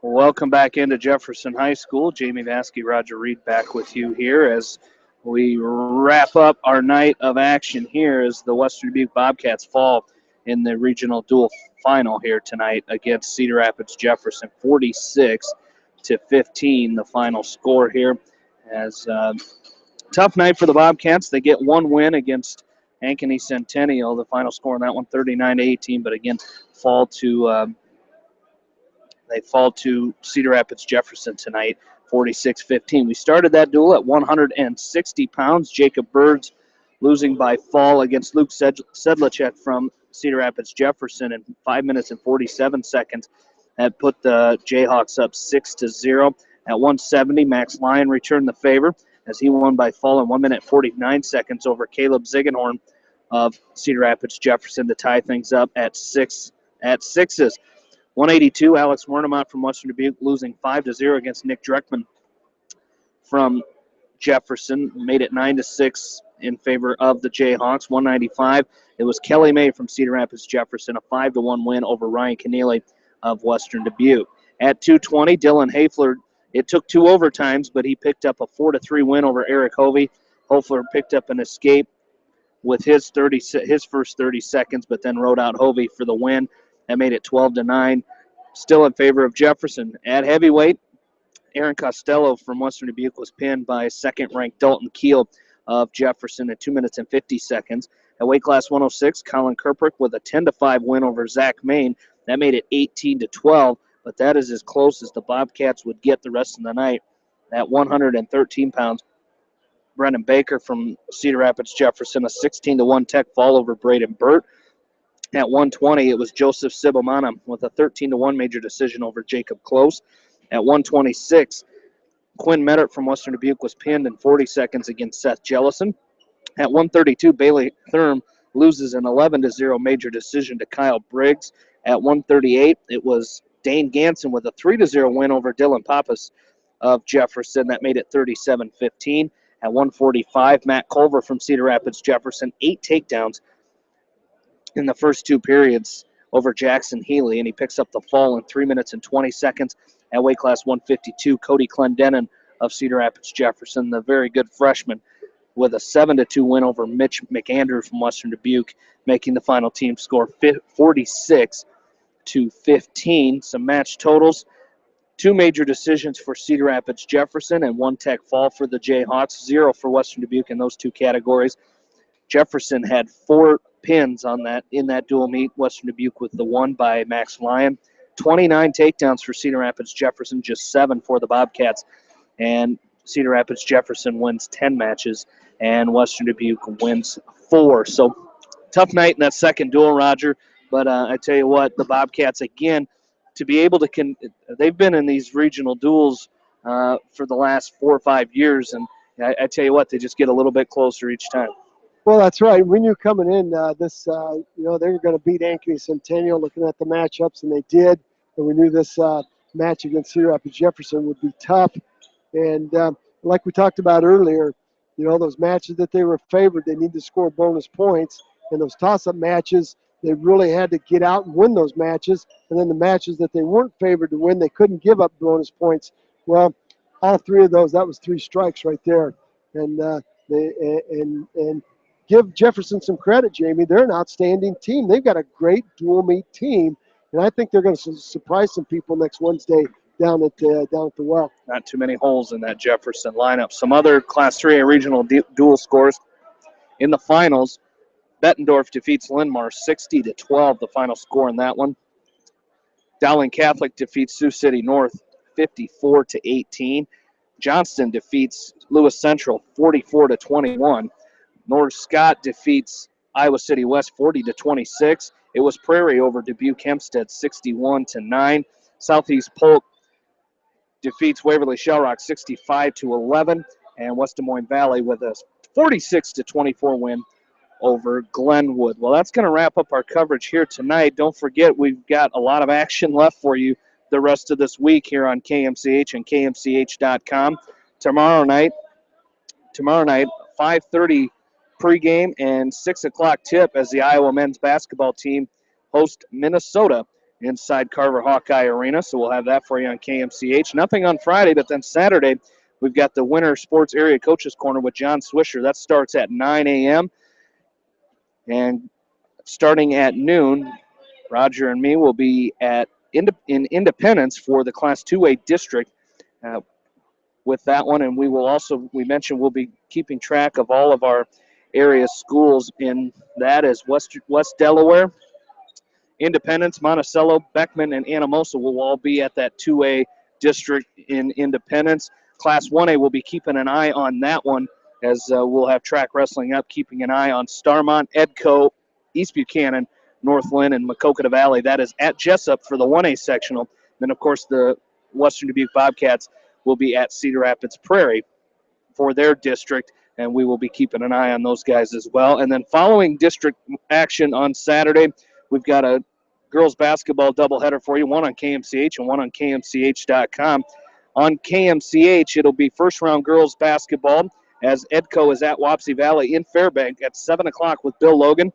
Welcome back into Jefferson High School. Jamie Vaskey, Roger Reed back with you here as we wrap up our night of action here as the Western Dubuque Bobcats fall in the regional dual final here tonight against Cedar Rapids Jefferson, 46-15, the final score here. As tough night for the Bobcats. They get one win against Ankeny Centennial. The final score in that one, 39-18, but again, fall to Cedar Rapids Jefferson tonight, 46-15. We started that duel at 160 pounds. Jacob Birds losing by fall against Luke Sedlacek from Cedar Rapids Jefferson in 5 minutes and 47 seconds. That put the Jayhawks up 6-0. At 170, Max Lyon returned the favor as he won by fall in 1 minute 49 seconds over Caleb Ziegenhorn of Cedar Rapids Jefferson to tie things up at sixes. 182, Alex Wernemont from Western Dubuque losing 5-0 against Nick Dreckman from Jefferson. Made it 9-6 in favor of the Jayhawks. 195, it was Kelly May from Cedar Rapids Jefferson, a 5-1 win over Ryan Keneally of Western Dubuque. At 220, Dylan Hafler, it took 2 overtimes, but he picked up a 4-3 win over Eric Hovey. Hafler picked up an escape with his first 30 seconds, but then rode out Hovey for the win. That made it 12-9. Still in favor of Jefferson. At heavyweight, Aaron Costello from Western Dubuque was pinned by second-ranked Dalton Keel of Jefferson at 2 minutes and 50 seconds. At weight class 106, Colin Kirprick with a 10-5 win over Zach Main. That made it 18-12, but that is as close as the Bobcats would get the rest of the night. At 113 pounds, Brendan Baker from Cedar Rapids Jefferson, a 16-1 tech fall over Braden Burt. At 120, it was Joseph Sibomana with a 13-1 major decision over Jacob Close. At 126, Quinn Mettert from Western Dubuque was pinned in 40 seconds against Seth Jellison. At 132, Bailey Thurm loses an 11-0 major decision to Kyle Briggs. At 138, it was Dane Ganson with a 3-0 win over Dylan Pappas of Jefferson. That made it 37-15. At 145, Matt Culver from Cedar Rapids Jefferson, 8 takedowns in the first 2 periods over Jackson Healy, and he picks up the fall in 3 minutes and 20 seconds. At weight class 152, Cody Clendenin of Cedar Rapids Jefferson, the very good freshman, with a 7-2 win over Mitch McAndrew from Western Dubuque, making the final team score 46-15. Some match totals. 2 major decisions for Cedar Rapids Jefferson and 1 tech fall for the Jayhawks. 0 for Western Dubuque in those 2 categories. Jefferson had 4 pins in that dual meet. Western Dubuque with the 1 by Max Lyon. 29 takedowns for Cedar Rapids Jefferson, just 7 for the Bobcats. And Cedar Rapids Jefferson wins 10 matches, and Western Dubuque wins 4. So tough night in that second duel, Roger. But I tell you what, the Bobcats, again, to be able to they've been in these regional duels for the last 4 or 5 years, and I tell you what, they just get a little bit closer each time. Well, that's right. We knew coming in they were going to beat Ankeny Centennial, looking at the matchups, and they did. And we knew this match against Cedar Rapids Jefferson would be tough. And like we talked about earlier, those matches that they were favored, they need to score bonus points. And those toss-up matches, they really had to get out and win those matches. And then the matches that they weren't favored to win, they couldn't give up bonus points. Well, all 3 of those, that was 3 strikes right there. And give Jefferson some credit, Jamie. They're an outstanding team. They've got a great dual meet team, and I think they're going to surprise some people next Wednesday down at the well. Not too many holes in that Jefferson lineup. Some other Class 3A regional dual scores in the finals. Bettendorf defeats Linn-Mar 60-12, the final score in that one. Dowling Catholic defeats Sioux City North 54-18. Johnston defeats Lewis Central 44-21. North Scott defeats Iowa City West 40-26. It was Prairie over Dubuque Hempstead 61-9. Southeast Polk defeats Waverly Shellrock 65-11, and West Des Moines Valley with a 46-24 win over Glenwood. Well, that's going to wrap up our coverage here tonight. Don't forget, we've got a lot of action left for you the rest of this week here on KMCH and KMCH.com. Tomorrow night, 5:30 pregame and 6 o'clock tip as the Iowa men's basketball team host Minnesota inside Carver Hawkeye Arena, so we'll have that for you on KMCH. Nothing on Friday, but then Saturday we've got the Winter Sports Area Coaches Corner with John Swisher. That starts at 9 a.m. And starting at noon, Roger and me will be in Independence for the Class 2A district with that one. And we will also, we mentioned we'll be keeping track of all of our area schools in that as West Delaware, Independence, Monticello, Beckman, and Anamosa will all be at that 2A district in Independence. Class 1A will be keeping an eye on that one as we'll have track wrestling up, keeping an eye on Starmont, Edco, East Buchanan, Northland, and Maquoketa Valley. That is at Jessup for the 1A sectional. Then, of course, the Western Dubuque Bobcats will be at Cedar Rapids Prairie for their district, and we will be keeping an eye on those guys as well. And then following district action on Saturday, we've got a girls basketball doubleheader for you, one on KMCH and one on KMCH.com. On KMCH, it'll be first-round girls basketball as Edco is at Wapsie Valley in Fairbank at 7 o'clock with Bill Logan.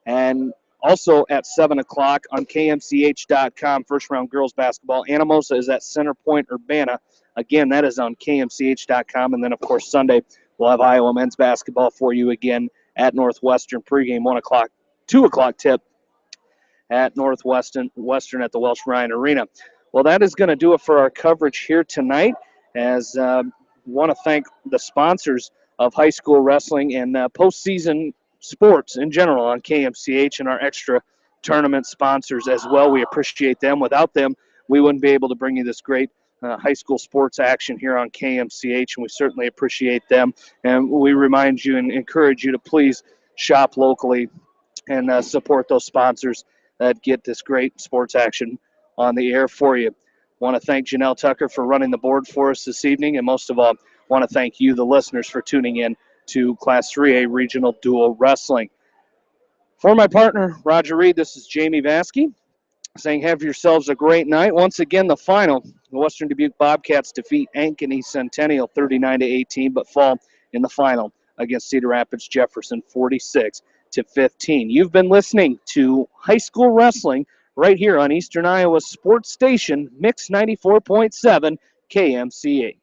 And also at 7 o'clock on KMCH.com, first-round girls basketball. Anamosa is at Center Point Urbana. Again, that is on KMCH.com. And then, of course, Sunday, we'll have Iowa men's basketball for you again at Northwestern. Pregame 1 o'clock, 2 o'clock tip at Northwestern at the Welsh Ryan Arena. Well, that is going to do it for our coverage here tonight, as want to thank the sponsors of high school wrestling and postseason sports in general on KMCH and our extra tournament sponsors as well. We appreciate them. Without them, we wouldn't be able to bring you this great high school sports action here on KMCH, and we certainly appreciate them. And we remind you and encourage you to please shop locally and support those sponsors that get this great sports action on the air for you. Want to thank Janelle Tucker for running the board for us this evening, and most of all, want to thank you, the listeners, for tuning in to Class 3A Regional Dual Wrestling. For my partner, Roger Reed, this is Jamie Vaskey saying have yourselves a great night. Once again, the final, the Western Dubuque Bobcats defeat Ankeny Centennial 39-18, but fall in the final against Cedar Rapids Jefferson 46-15. You've been listening to high school wrestling right here on Eastern Iowa Sports Station, Mix 94.7 KMCH.